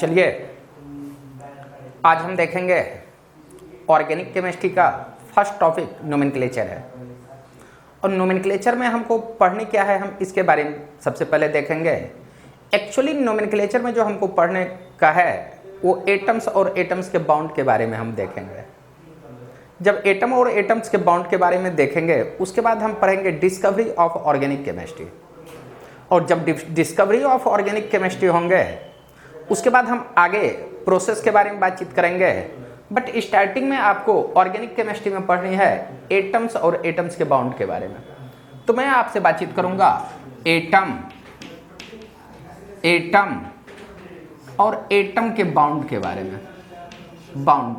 चलिए आज हम देखेंगे ऑर्गेनिक केमिस्ट्री का फर्स्ट टॉपिक नोमेनक्लेचर है। और नोमेनक्लेचर में हमको पढ़ने क्या है, हम इसके बारे में सबसे पहले देखेंगे। एक्चुअली नोमेनक्लेचर में जो हमको पढ़ने का है वो एटम्स और एटम्स के बाउंड के बारे में हम देखेंगे। जब एटम और एटम्स के बाउंड के बारे में देखेंगे उसके बाद हम पढ़ेंगे डिस्कवरी ऑफ ऑर्गेनिक केमिस्ट्री। और जब डिस्कवरी ऑफ ऑर्गेनिक केमिस्ट्री होंगे उसके बाद हम आगे प्रोसेस के बारे में बातचीत करेंगे। बट स्टार्टिंग में आपको ऑर्गेनिक केमिस्ट्री में पढ़नी है एटम्स और एटम्स के बाउंड के बारे में। तो मैं आपसे बातचीत करूंगा एटम और एटम के बाउंड के बारे में। बाउंड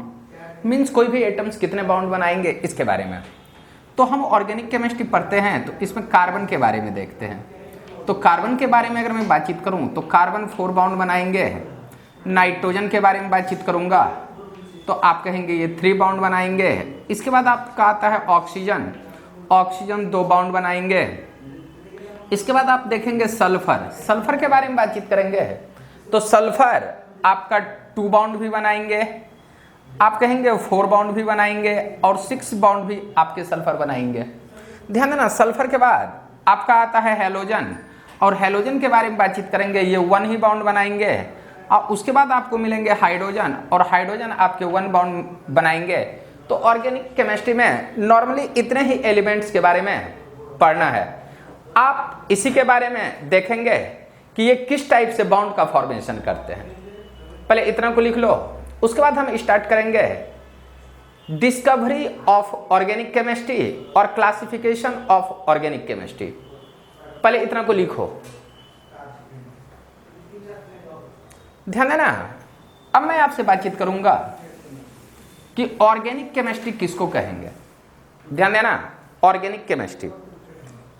मीन्स कोई भी एटम्स कितने बाउंड बनाएंगे इसके बारे में। तो हम ऑर्गेनिक केमिस्ट्री पढ़ते हैं तो इसमें कार्बन के बारे में देखते हैं। तो कार्बन के बारे में अगर मैं बातचीत करूं तो कार्बन 4 बाउंड बनाएंगे। नाइट्रोजन के बारे में बातचीत करूंगा तो आप कहेंगे ये 3 बाउंड बनाएंगे। इसके बाद आपका आता है ऑक्सीजन 2 बाउंड बनाएंगे। इसके बाद आप देखेंगे सल्फर के बारे में बातचीत करेंगे तो सल्फर आपका 2 बाउंड भी बनाएंगे। आप कहेंगे 4 बाउंड भी बनाएंगे और 6 बाउंड भी आपके सल्फर बनाएंगे। ध्यान देना, सल्फर के बाद आपका आता है हैलोजन और हैलोजन के बारे में बातचीत करेंगे, ये 1 ही बाउंड बनाएंगे। और उसके बाद आपको मिलेंगे हाइड्रोजन और हाइड्रोजन आपके 1 बाउंड बनाएंगे। तो ऑर्गेनिक केमिस्ट्री में नॉर्मली इतने ही एलिमेंट्स के बारे में पढ़ना है। आप इसी के बारे में देखेंगे कि ये किस टाइप से बाउंड का फॉर्मेशन करते हैं। पहले इतना को लिख लो, उसके बाद हम स्टार्ट करेंगे डिस्कवरी ऑफ ऑर्गेनिक केमिस्ट्री और क्लासिफिकेशन ऑफ ऑर्गेनिक केमिस्ट्री। पहले इतना को लिखो, ध्यान देना। अब मैं आपसे बातचीत करूंगा कि ऑर्गेनिक केमिस्ट्री किसको कहेंगे। ध्यान देना, ऑर्गेनिक केमिस्ट्री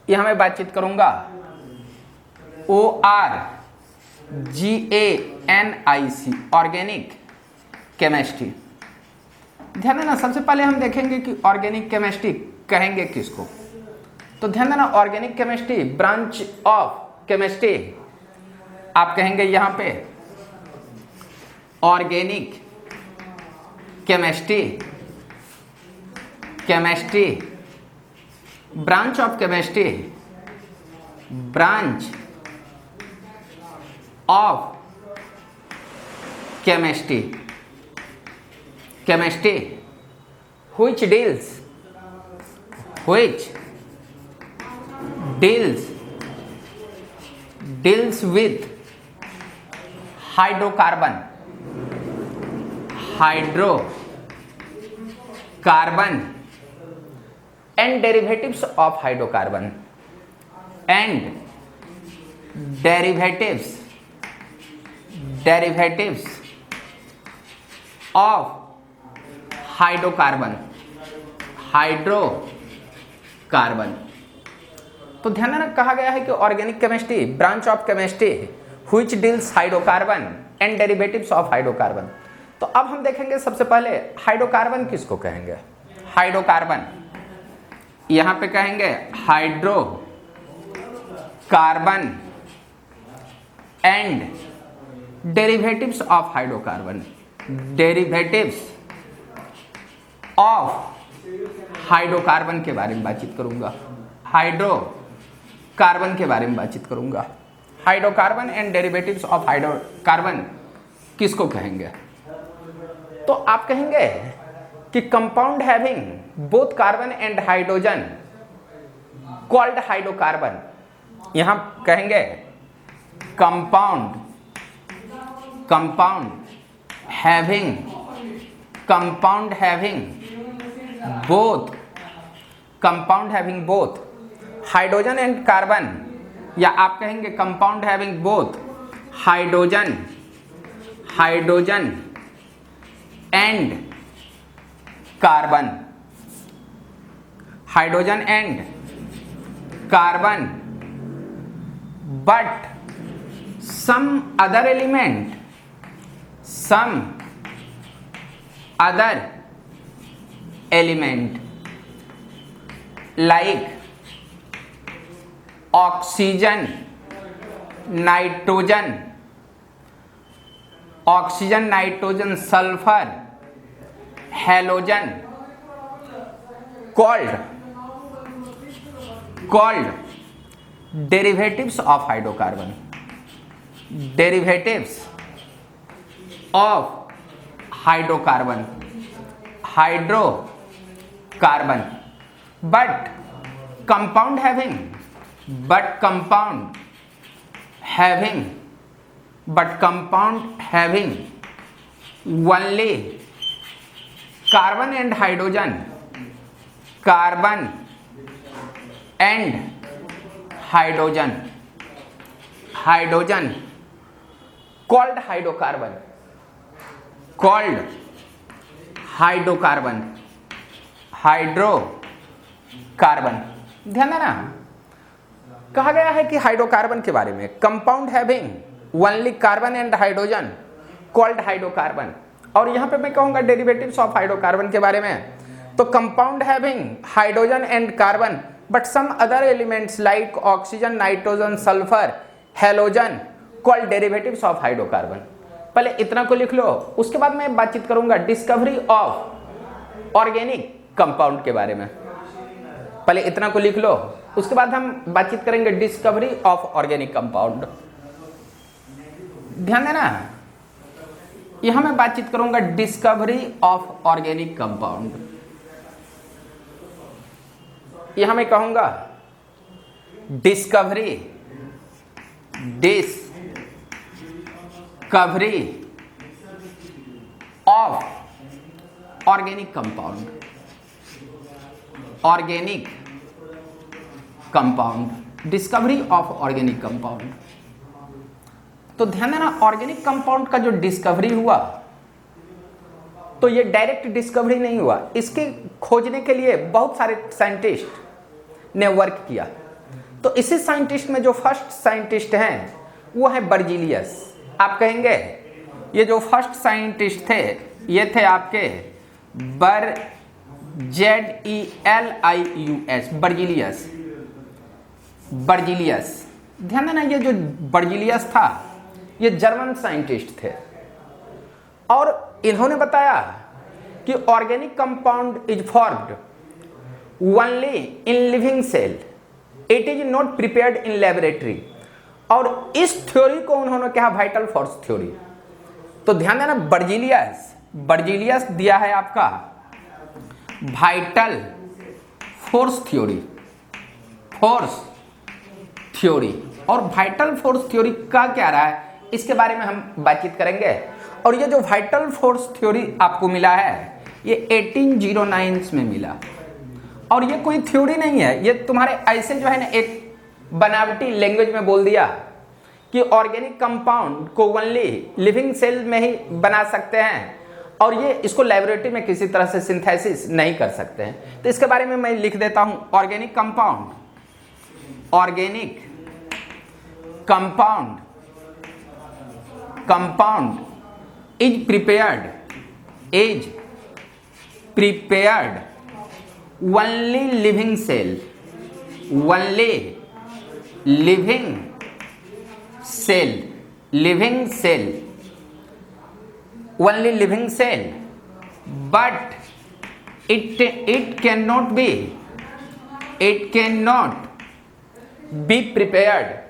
यहां मैं बातचीत करूंगा ORGANIC ऑर्गेनिक केमिस्ट्री। ध्यान देना, सबसे पहले हम देखेंगे कि ऑर्गेनिक केमिस्ट्री कहेंगे किसको। तो ध्यान देना, organic chemistry branch of chemistry आप कहेंगे यहां पे organic chemistry branch of chemistry which deals with hydrocarbon and derivatives of hydrocarbon of hydrocarbon. तो ध्यान देना, कहा गया है कि organic chemistry branch of chemistry which deals hydrocarbon and derivatives of hydrocarbon. तो अब हम देखेंगे सबसे पहले हाइड्रोकार्बन किसको कहेंगे। हाइड्रोकार्बन यहां पे कहेंगे hydrocarbon and derivatives of hydrocarbon. Derivatives of hydrocarbon के बारे में बातचीत करूंगा। हाइड्रोकार्बन के बारे में बातचीत करूंगा। Hydrocarbon and derivatives of hydrocarbon किसको कहेंगे। तो आप कहेंगे कि compound having both carbon and hydrogen called hydrocarbon. यहां कहेंगे compound having both hydrogen and carbon, या आप कहेंगे compound having both hydrogen and carbon but some other element like oxygen, nitrogen oxygen, nitrogen, sulphur, halogen, called derivatives of hydrocarbon, derivatives of hydrocarbon, hydrocarbon, but compound having only carbon and hydrogen, called hydrocarbon. ध्यान देना, कहा गया है कि hydrocarbon के बारे में, compound having only carbon and hydrogen called hydrocarbon. और यहां पे मैं कहूंगा डेरिवेटिव्स ऑफ हाइड्रोकार्बन के बारे में, तो compound having hydrogen and carbon but some other elements like oxygen, nitrogen, sulphur, halogen called derivatives of hydrocarbon. पहले इतना को लिख लो, उसके बाद मैं बातचीत करूंगा डिस्कवरी ऑफ ऑर्गेनिक कंपाउंड के बारे में। पहले इतना को लिख लो, उसके बाद हम बातचीत करेंगे डिस्कवरी ऑफ ऑर्गेनिक कंपाउंड। ध्यान देना, यहां मैं बातचीत करूंगा डिस्कवरी ऑफ ऑर्गेनिक कंपाउंड। यहां मैं कहूंगा discovery of organic compound, organic compound, discovery of organic compound. तो ध्यान देना, ऑर्गेनिक कंपाउंड का जो डिस्कवरी हुआ, तो ये डायरेक्ट डिस्कवरी नहीं हुआ, इसके खोजने के लिए बहुत सारे साइंटिस्ट ने वर्क किया। तो इसी साइंटिस्ट में जो फर्स्ट साइंटिस्ट हैं वो है बर्जीलियस। आप कहेंगे ये जो फर्स्ट साइंटिस्ट थे ये थे आपके ZELIUS, बर्जीलियस। ध्यान देना, ये जो बर्जीलियस था ये जर्मन साइंटिस्ट थे और इन्होंने बताया कि organic compound is formed only in living cell, it is not prepared in laboratory. और इस थ्योरी को उन्होंने कहा वाइटल फोर्स थ्योरी। तो ध्यान देना, बर्जीलियस दिया है आपका वाइटल फोर्स थ्योरी। और वाइटल फोर्स थ्योरी का क्या रहा है इसके बारे में हम बातचीत करेंगे। और ये जो वाइटल फोर्स थ्योरी आपको मिला है ये 1809 में मिला। और ये कोई थ्योरी नहीं है, ये तुम्हारे ऐसे जो है ना एक बनावटी लैंग्वेज में बोल दिया कि ऑर्गेनिक कंपाउंड को ओनली लिविंग सेल में ही बना सकते हैं और ये इसको लेबोरेटरी में किसी तरह से सिंथेसिस नहीं कर सकते हैं। तो इसके बारे में मैं लिख देता हूं, organic compound is prepared only living cell, only living cell, but it cannot be prepared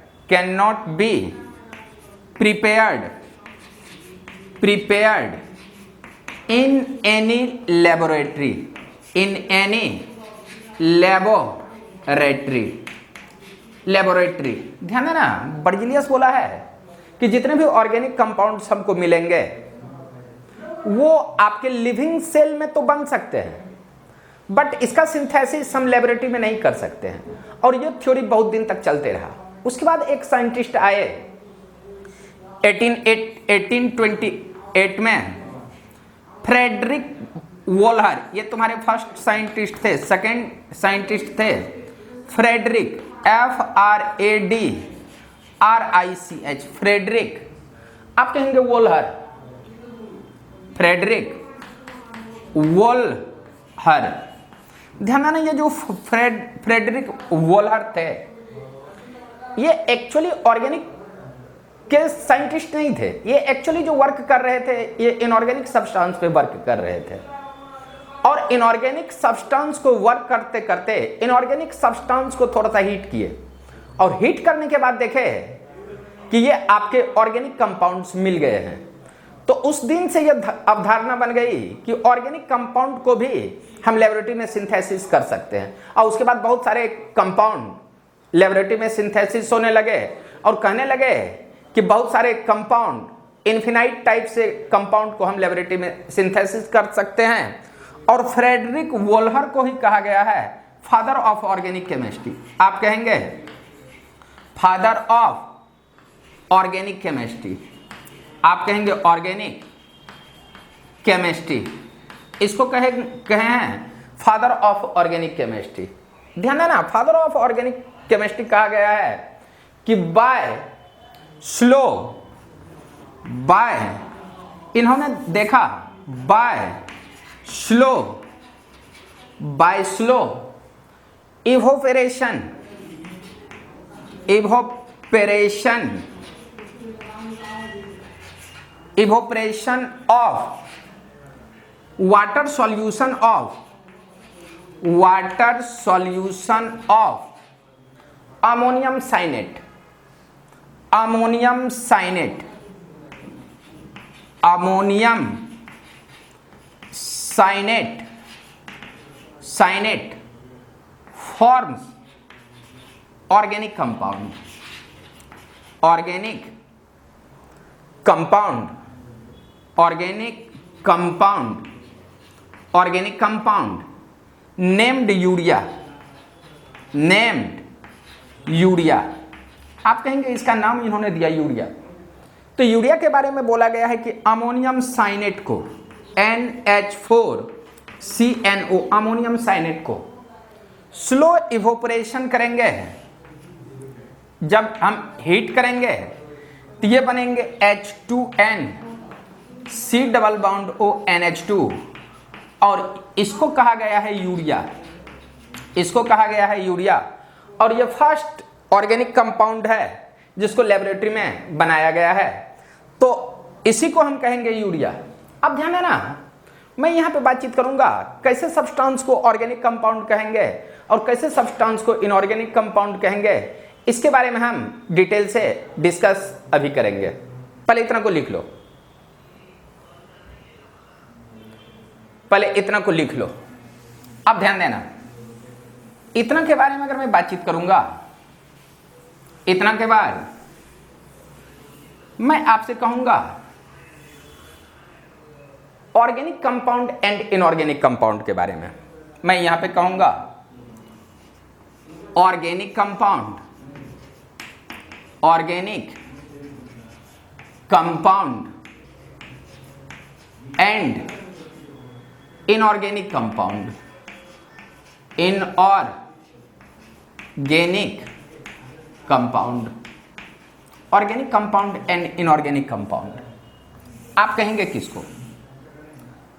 in any laboratory, ध्यान देना, बर्जीलियस बोला है कि जितने भी ऑर्गेनिक कंपाउंड्स हमको मिलेंगे वो आपके लिविंग सेल में तो बन सकते हैं बट इसका सिंथेसिस हम लेबोरेटरी में नहीं कर सकते हैं। और ये थ्योरी बहुत दिन तक चलते रहा। उसके बाद एक साइंटिस्ट आए 1828 में, फ्रेडरिक वोल्हर। ये तुम्हारे फर्स्ट साइंटिस्ट थे, सेकंड साइंटिस्ट थे फ्रेडरिक, FRADRICH, फ्रेडरिक। आप कहेंगे वोल्हर, फ्रेडरिक वोल्हर। ध्यान देना, ये जो फ्रेडरिक वोल्हर थे ये एक्चुअली ऑर्गेनिक के साइंटिस्ट नहीं थे, ये एक्चुअली जो वर्क कर रहे थे ये इनऑर्गेनिक सब्सटेंस पे वर्क कर रहे थे। और इनऑर्गेनिक सब्सटेंस को वर्क करते करते इनऑर्गेनिक सब्सटेंस को थोड़ा सा हीट किए, और हीट करने के बाद देखे कि ये आपके ऑर्गेनिक कंपाउंड्स मिल गए हैं। तो उस दिन से यह अवधारणा बन गई कि ऑर्गेनिक कंपाउंड को भी हम लेबोरेटरी में सिंथेसिस कर सकते हैं। और उसके बाद बहुत सारे कंपाउंड लेबोरेटरी में सिंथेसिस होने लगे और कहने लगे कि बहुत सारे कंपाउंड इन्फिनाइट टाइप से कंपाउंड को हम लेबोरेटरी में सिंथेसिस कर सकते हैं। और फ्रेडरिक वोल्हर को ही कहा गया है फादर ऑफ ऑर्गेनिक केमिस्ट्री। आप कहेंगे फादर ऑफ ऑर्गेनिक केमिस्ट्री, आप कहेंगे ऑर्गेनिक केमिस्ट्री, इसको कहे हैं फादर ऑफ ऑर्गेनिक केमिस्ट्री। ध्यान देना, फादर ऑफ ऑर्गेनिक केमिस्ट्री कहा गया है कि बाय इन्होंने देखा by slow evaporation of water solution of ammonium cyanate forms organic compound named urea. आप कहेंगे इसका नाम इन्होंने दिया यूरिया। तो यूरिया के बारे में बोला गया है कि अमोनियम साइनेट को NH4CNO अमोनियम साइनेट को स्लो इवोपरेशन करेंगे, जब हम हीट करेंगे तो ये बनेंगे H2N C double bond O NH2, और इसको कहा गया है यूरिया। और ये फर्स्ट ऑर्गेनिक कंपाउंड है जिसको लेबोरेटरी में बनाया गया है, तो इसी को हम कहेंगे यूरिया। अब ध्यान देना, मैं यहाँ पे बातचीत करूंगा कैसे सब्सटेंस को ऑर्गेनिक कंपाउंड कहेंगे और कैसे सब्सटेंस को इनऑर्गेनिक कंपाउंड कहेंगे, इसके बारे में हम डिटेल से डिस्कस अभी करेंगे। पहले इतना को लिख लो, अब ध्यान देना, इतना के बारे में अगर मैं बातचीत करूंगा, इतना के बाद मैं आपसे कहूंगा organic compound and inorganic compound के बारे में। मैं यहां पे कहूंगा organic compound and inorganic compound organic compound and inorganic compound. आप कहेंगे किसको?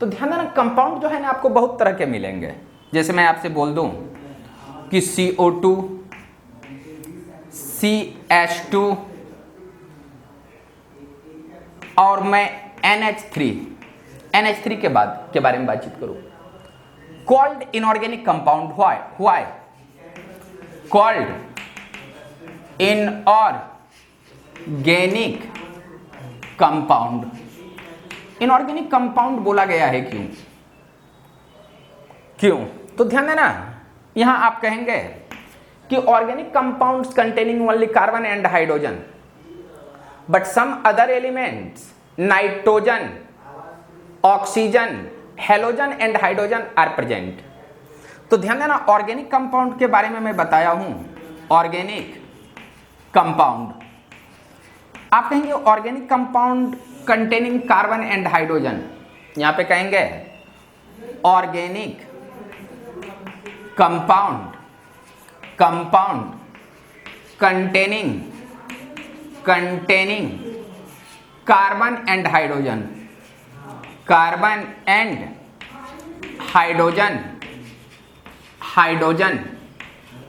तो ध्यान देना, कंपाउंड जो है ना आपको बहुत तरह के मिलेंगे। जैसे मैं आपसे बोल दूं कि CO2 CH2 और मैं NH3 के बारे में बातचीत करूं, called inorganic compound. Why called inorganic compound. Inorganic compound बोला गया है क्यों? तो ध्यान देना, यहां आप कहेंगे कि organic compounds containing only carbon and hydrogen but some other elements nitrogen, oxygen, halogen and hydrogen are present. तो ध्यान देना, ऑर्गेनिक कंपाउंड के बारे में मैं बताया हूं। ऑर्गेनिक कंपाउंड, आप कहेंगे organic compound containing carbon and hydrogen, यहां पे कहेंगे organic compound containing carbon and hydrogen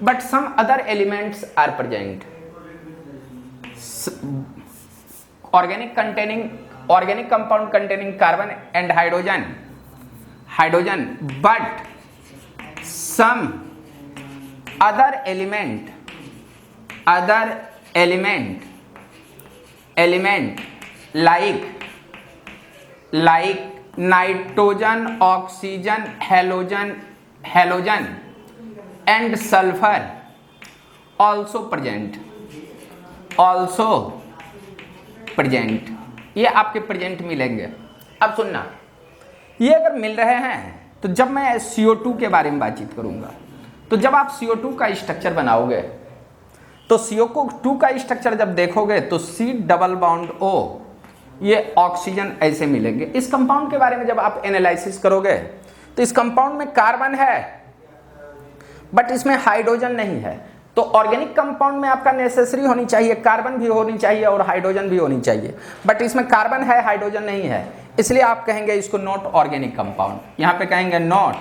but some other elements are present. organic compound containing carbon and hydrogen, but some other element like nitrogen, oxygen, halogen and sulfur also present, ये आपके present मिलेंगे। अब सुनना, ये अगर मिल रहे हैं तो जब मैं CO2 के बारे में बातचीत करूंगा, तो जब आप CO2 का स्ट्रक्चर बनाओगे तो CO2 का स्ट्रक्चर जब देखोगे तो C डबल बॉन्ड O, ये ऑक्सीजन ऐसे मिलेंगे। इस कंपाउंड के बारे में जब आप एनालिसिस करोगे तो इस कंपाउंड में कार्बन है बट इसमें हाइड्रोजन नहीं है। तो ऑर्गेनिक कंपाउंड में आपका नेसेसरी होनी चाहिए, कार्बन भी होनी चाहिए और हाइड्रोजन भी होनी चाहिए, बट इसमें कार्बन है हाइड्रोजन नहीं है, इसलिए आप कहेंगे इसको नॉट ऑर्गेनिक कंपाउंड। यहां पे कहेंगे नॉट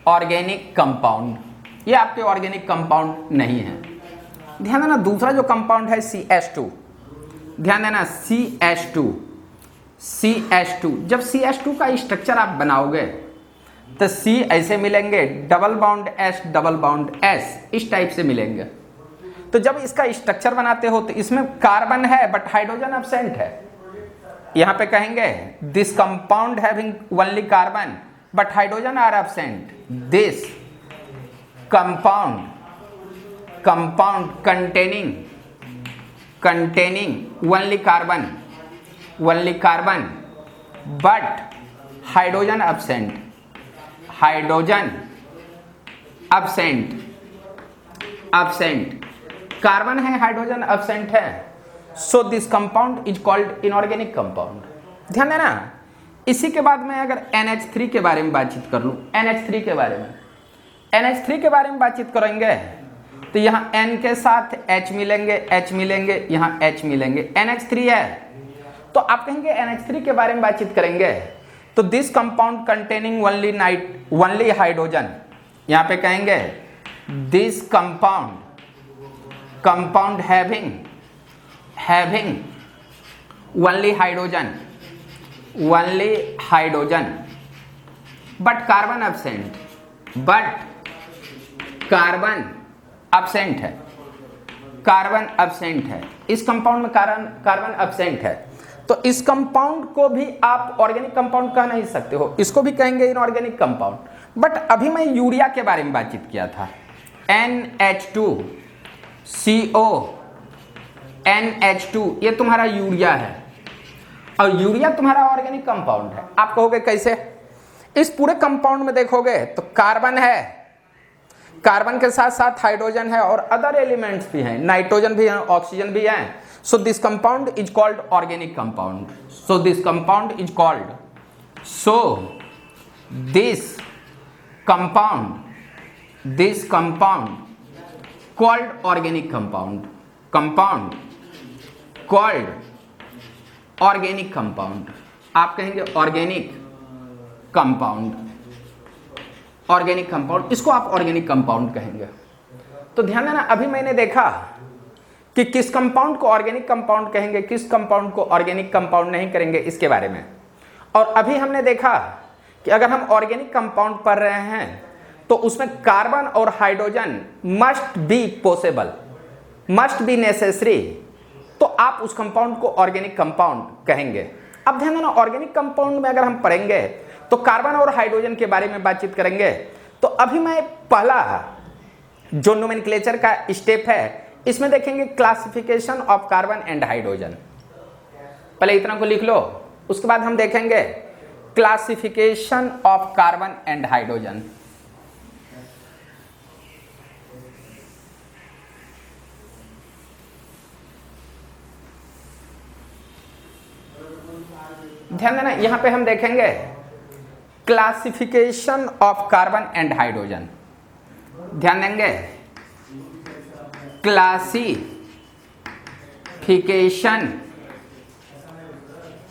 ऑर्गेनिक कंपाउंड, ये आपके ऑर्गेनिक कंपाउंड नहीं है। ध्यान देना, दूसरा जो कंपाउंड है CH2, ध्यान देना CH2, जब CH2 का स्ट्रक्चर आप बनाओगे तो C ऐसे मिलेंगे, डबल बॉन्ड S, इस टाइप से मिलेंगे। तो जब इसका स्ट्रक्चर बनाते हो तो इसमें कार्बन है बट हाइड्रोजन एब्सेंट है। यहां पे कहेंगे this compound having only carbon but hydrogen are absent, this compound containing only carbon but hydrogen absent, carbon है हाइड्रोजन एब्सेंट है, so this compound is called inorganic compound. ध्यान देना, इसी के बाद मैं अगर NH3 के बारे में बातचीत कर लूं, NH3 के बारे में बातचीत करेंगे तो यहाँ N के साथ H मिलेंगे, यहाँ H मिलेंगे, NH3 है। तो आप कहेंगे NH3 के बारे में बातचीत करेंगे तो this compound containing only hydrogen, यहाँ पे कहेंगे this compound having only hydrogen but carbon absent है, इस कंपाउंड में कार्बन एब्सेंट है। तो इस कंपाउंड को भी आप ऑर्गेनिक कंपाउंड कह नहीं सकते हो, इसको भी कहेंगे इनऑर्गेनिक कंपाउंड। बट अभी मैं यूरिया के बारे में बातचीत किया था, NH2CO, ये तुम्हारा यूरिया है और यूरिया तुम्हारा ऑर्गेनिक कंपाउंड है। आप कहोगे कैसे? इस पूरे कंपाउंड में देखोगे तो कार्बन है, कार्बन के साथ साथ हाइड्रोजन है और अदर एलिमेंट्स भी हैं, नाइट्रोजन भी है, ऑक्सीजन भी है। So this compound is called organic compound, this compound called organic compound, आप कहेंगे ऑर्गेनिक कंपाउंड, इसको आप ऑर्गेनिक कंपाउंड कहेंगे। तो ध्यान देना, अभी मैंने देखा कि किस कंपाउंड को ऑर्गेनिक कंपाउंड कहेंगे, किस कंपाउंड को ऑर्गेनिक कंपाउंड नहीं करेंगे, इसके बारे में। और अभी हमने देखा कि अगर हम ऑर्गेनिक कंपाउंड पढ़ रहे हैं तो उसमें कार्बन और hydrogen must be possible, must be necessary, तो आप उस कंपाउंड को ऑर्गेनिक कंपाउंड कहेंगे। अब ध्यान देना, ऑर्गेनिक कंपाउंड में अगर हम पढ़ेंगे तो कार्बन और हाइड्रोजन के बारे में बातचीत करेंगे। तो अभी मैं पहला जो नोमेनक्लेचर का स्टेप है, इसमें देखेंगे classification of carbon and hydrogen. पहले इतना को लिख लो, उसके बाद हम देखेंगे classification of carbon and hydrogen. ध्यान देना, यहां पे हम देखेंगे classification of carbon and hydrogen. ध्यान देंगे, classification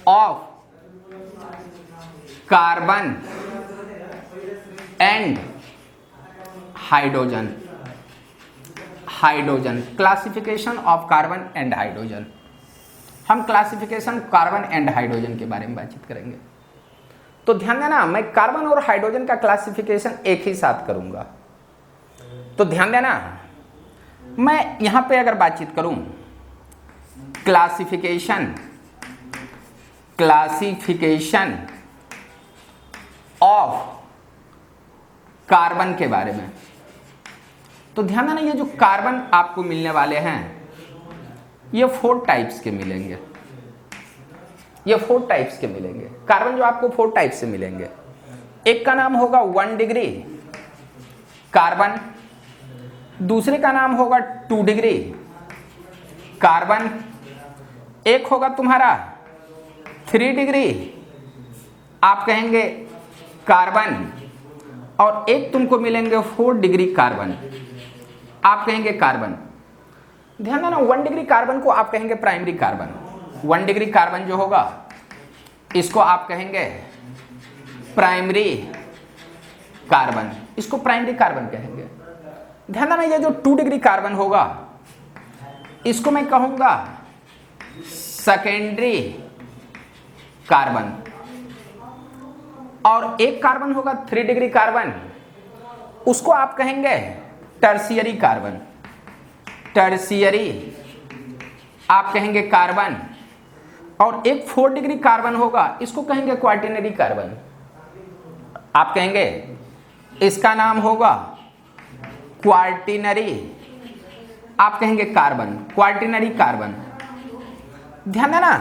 of carbon and hydrogen. Hydrogen, classification of carbon and hydrogen. हम क्लासिफिकेशन कार्बन एंड हाइड्रोजन के बारे में बातचीत करेंगे। तो ध्यान देना, मैं कार्बन और हाइड्रोजन का क्लासिफिकेशन एक ही साथ करूंगा। तो ध्यान देना, मैं यहां पे अगर बातचीत करूं क्लासिफिकेशन ऑफ कार्बन के बारे में, तो ध्यान देना ये जो कार्बन आपको मिलने वाले हैं ये 4 टाइप्स के मिलेंगे। ये 4 टाइप्स के मिलेंगे कार्बन, जो आपको 4 टाइप से मिलेंगे। एक का नाम होगा 1 डिग्री कार्बन, दूसरे का नाम होगा 2 डिग्री कार्बन, एक होगा तुम्हारा 3 डिग्री आप कहेंगे कार्बन, और एक तुमको मिलेंगे 4 डिग्री कार्बन, आप कहेंगे कार्बन। ध्यान देना, 1 डिग्री कार्बन को आप कहेंगे प्राइमरी कार्बन। 1 डिग्री कार्बन जो होगा इसको आप कहेंगे प्राइमरी कार्बन, इसको प्राइमरी कार्बन कहेंगे। ध्यान देना, ये जो 2 डिग्री कार्बन होगा इसको मैं कहूंगा सेकेंडरी कार्बन, और एक कार्बन होगा 3 डिग्री कार्बन, उसको आप कहेंगे टर्शियरी कार्बन। टर्शियरी आप कहेंगे कार्बन, और एक 4 डिग्री कार्बन होगा इसको कहेंगे क्वार्टिनरी कार्बन। आप कहेंगे इसका नाम होगा क्वार्टिनरी, आप कहेंगे कार्बन, क्वार्टिनरी कार्बन। ध्यान देना,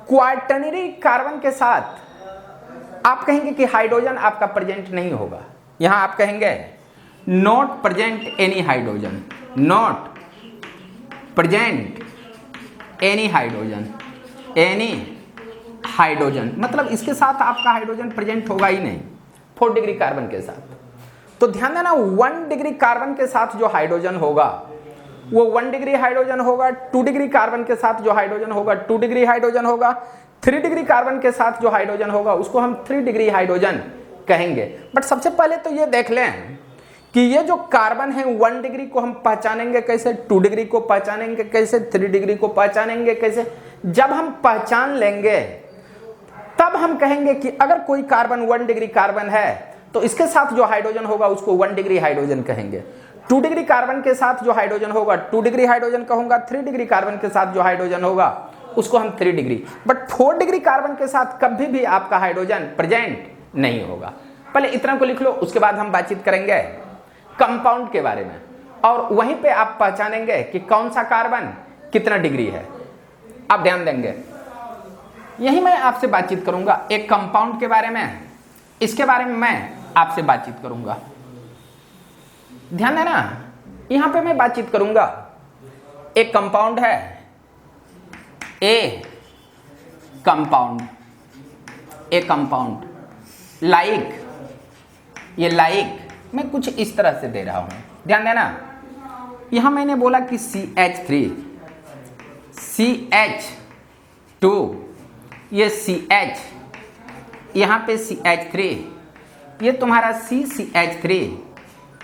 क्वार्टिनरी कार्बन के साथ आप कहेंगे कि हाइड्रोजन आपका प्रेजेंट नहीं होगा। यहां आप कहेंगे not present any hydrogen, not present any hydrogen, any hydrogen, मतलब इसके साथ आपका हाइड्रोजन प्रेजेंट होगा ही नहीं 4 डिग्री कार्बन के साथ। तो ध्यान देना, 1 डिग्री कार्बन के साथ जो हाइड्रोजन होगा वो 1 डिग्री हाइड्रोजन होगा, 2 डिग्री कार्बन के साथ जो हाइड्रोजन होगा 2 डिग्री हाइड्रोजन होगा, 3 डिग्री कार्बन के साथ जो हाइड्रोजन होगा उसको हम 3 डिग्री हाइड्रोजन कहेंगे। बट सबसे पहले तो ये देख लें कि ये जो कार्बन है 1 डिग्री को हम पहचानेंगे कैसे, 2 डिग्री को पहचानेंगे कैसे, 3 डिग्री को पहचानेंगे कैसे। जब हम पहचान लेंगे तब हम कहेंगे कि अगर कोई कार्बन 1 डिग्री कार्बन है तो इसके साथ जो हाइड्रोजन होगा उसको 1 डिग्री हाइड्रोजन कहेंगे। 2 डिग्री कार्बन के साथ जो हाइड्रोजन होगा 2 डिग्री हाइड्रोजन कहूंगा, 3 डिग्री कार्बन के साथ जो हाइड्रोजन होगा उसको हम 3 डिग्री। बट 4 डिग्री कार्बन के साथ कभी भी आपका हाइड्रोजन प्रेजेंट नहीं होगा। पहले इतना को लिख लो, उसके बाद हम बातचीत करेंगे कंपाउंड के बारे में, और वहीं पे आप पहचानेंगे कि कौन सा कार्बन कितना डिग्री है। आप ध्यान देंगे, यही मैं आपसे बातचीत करूंगा एक कंपाउंड के बारे में, इसके बारे में मैं आपसे बातचीत करूंगा। ध्यान देना, यहां पे मैं बातचीत करूंगा एक कंपाउंड है ए कंपाउंड, ए कंपाउंड लाइक, ये लाइक मैं कुछ इस तरह से दे रहा हूं। ध्यान देना, यहां मैंने बोला कि CH3, CH2, ये CH, यहां पे CH3, ये तुम्हारा CH3,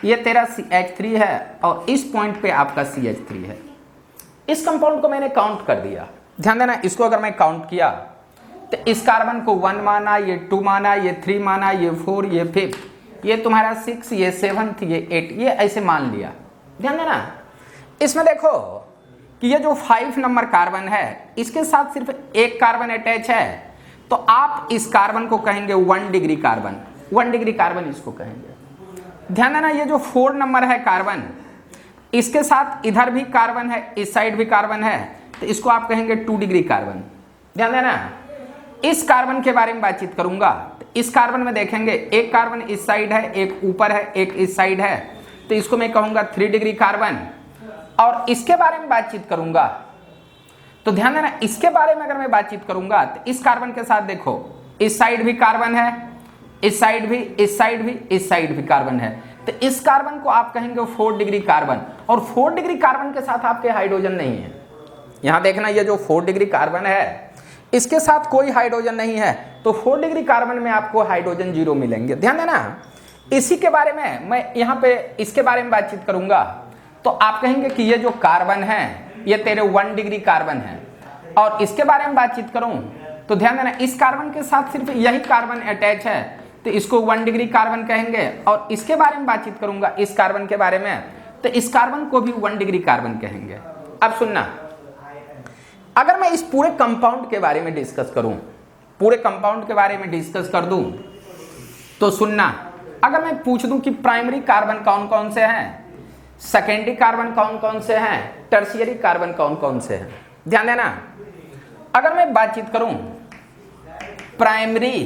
ये तेरा CH3 है, और इस पॉइंट पे आपका CH3 है। इस कंपाउंड को मैंने काउंट कर दिया। ध्यान देना, इसको अगर मैं काउंट किया तो इस कार्बन को 1 माना, ये 2 माना, ये 3 माना, ये 4, ये 5, ये तुम्हारा 6, ये 7, ये 8, ये ऐसे मान लिया। ध्यान देना, इसमें देखो कि ये जो 5 नंबर कार्बन है इसके साथ सिर्फ एक कार्बन अटैच है, तो आप इस कार्बन को कहेंगे 1 डिग्री कार्बन, 1 डिग्री कार्बन इसको कहेंगे। ध्यान देना, ये जो 4 नंबर है कार्बन, इसके साथ इधर भी कार्बन है, इस साइड भी कार्बन है, तो इसको आप कहेंगे 2 डिग्री कार्बन। ध्यान देना, इस कार्बन के बारे में बातचीत करूंगा। तो इस कार्बन में देखेंगे एक कार्बन इस साइड है, एक ऊपर है, एक इस साइड है, तो इसको मैं कहूंगा 3 डिग्री कार्बन। और इसके बारे में बातचीत करूंगा तो ध्यान देना, इसके बारे में अगर मैं बातचीत करूंगा तो इस कार्बन के साथ देखो इस साइड भी कार्बन है, इस साइड भी, इस साइड भी, इस साइड भी कार्बन है, तो इस कार्बन को आप कहेंगे 4 डिग्री कार्बन। और 4 डिग्री कार्बन के साथ आपके हाइड्रोजन नहीं है। यहां देखना, ये जो 4 डिग्री कार्बन है इसके साथ कोई हाइड्रोजन नहीं है, तो 4 डिग्री कार्बन में आपको हाइड्रोजन 0 मिलेंगे। ध्यान देना, इसी के बारे में मैं यहाँ पे इसके बारे में बातचीत करूंगा। तो आप कहेंगे कि ये जो कार्बन है ये तेरे 1 डिग्री कार्बन है। और इसके बारे में बातचीत करूं तो ध्यान देना, इस कार्बन के साथ सिर्फ यही कार्बन अटैच है तो इसको 1 डिग्री कार्बन कहेंगे। और इसके बारे में बातचीत करूंगा इस कार्बन के बारे में, तो इस कार्बन को भी 1 डिग्री कार्बन कहेंगे। अब सुनना, अगर मैं इस पूरे कंपाउंड के बारे में डिस्कस करूं, पूरे कंपाउंड के बारे में डिस्कस कर दूं, तो सुनना, अगर मैं पूछ दूं कि प्राइमरी कार्बन कौन कौन से हैं, सेकेंडरी कार्बन कौन कौन से हैं, टर्शियरी कार्बन कौन कौन से हैं, ध्यान देना। अगर मैं बातचीत करूं प्राइमरी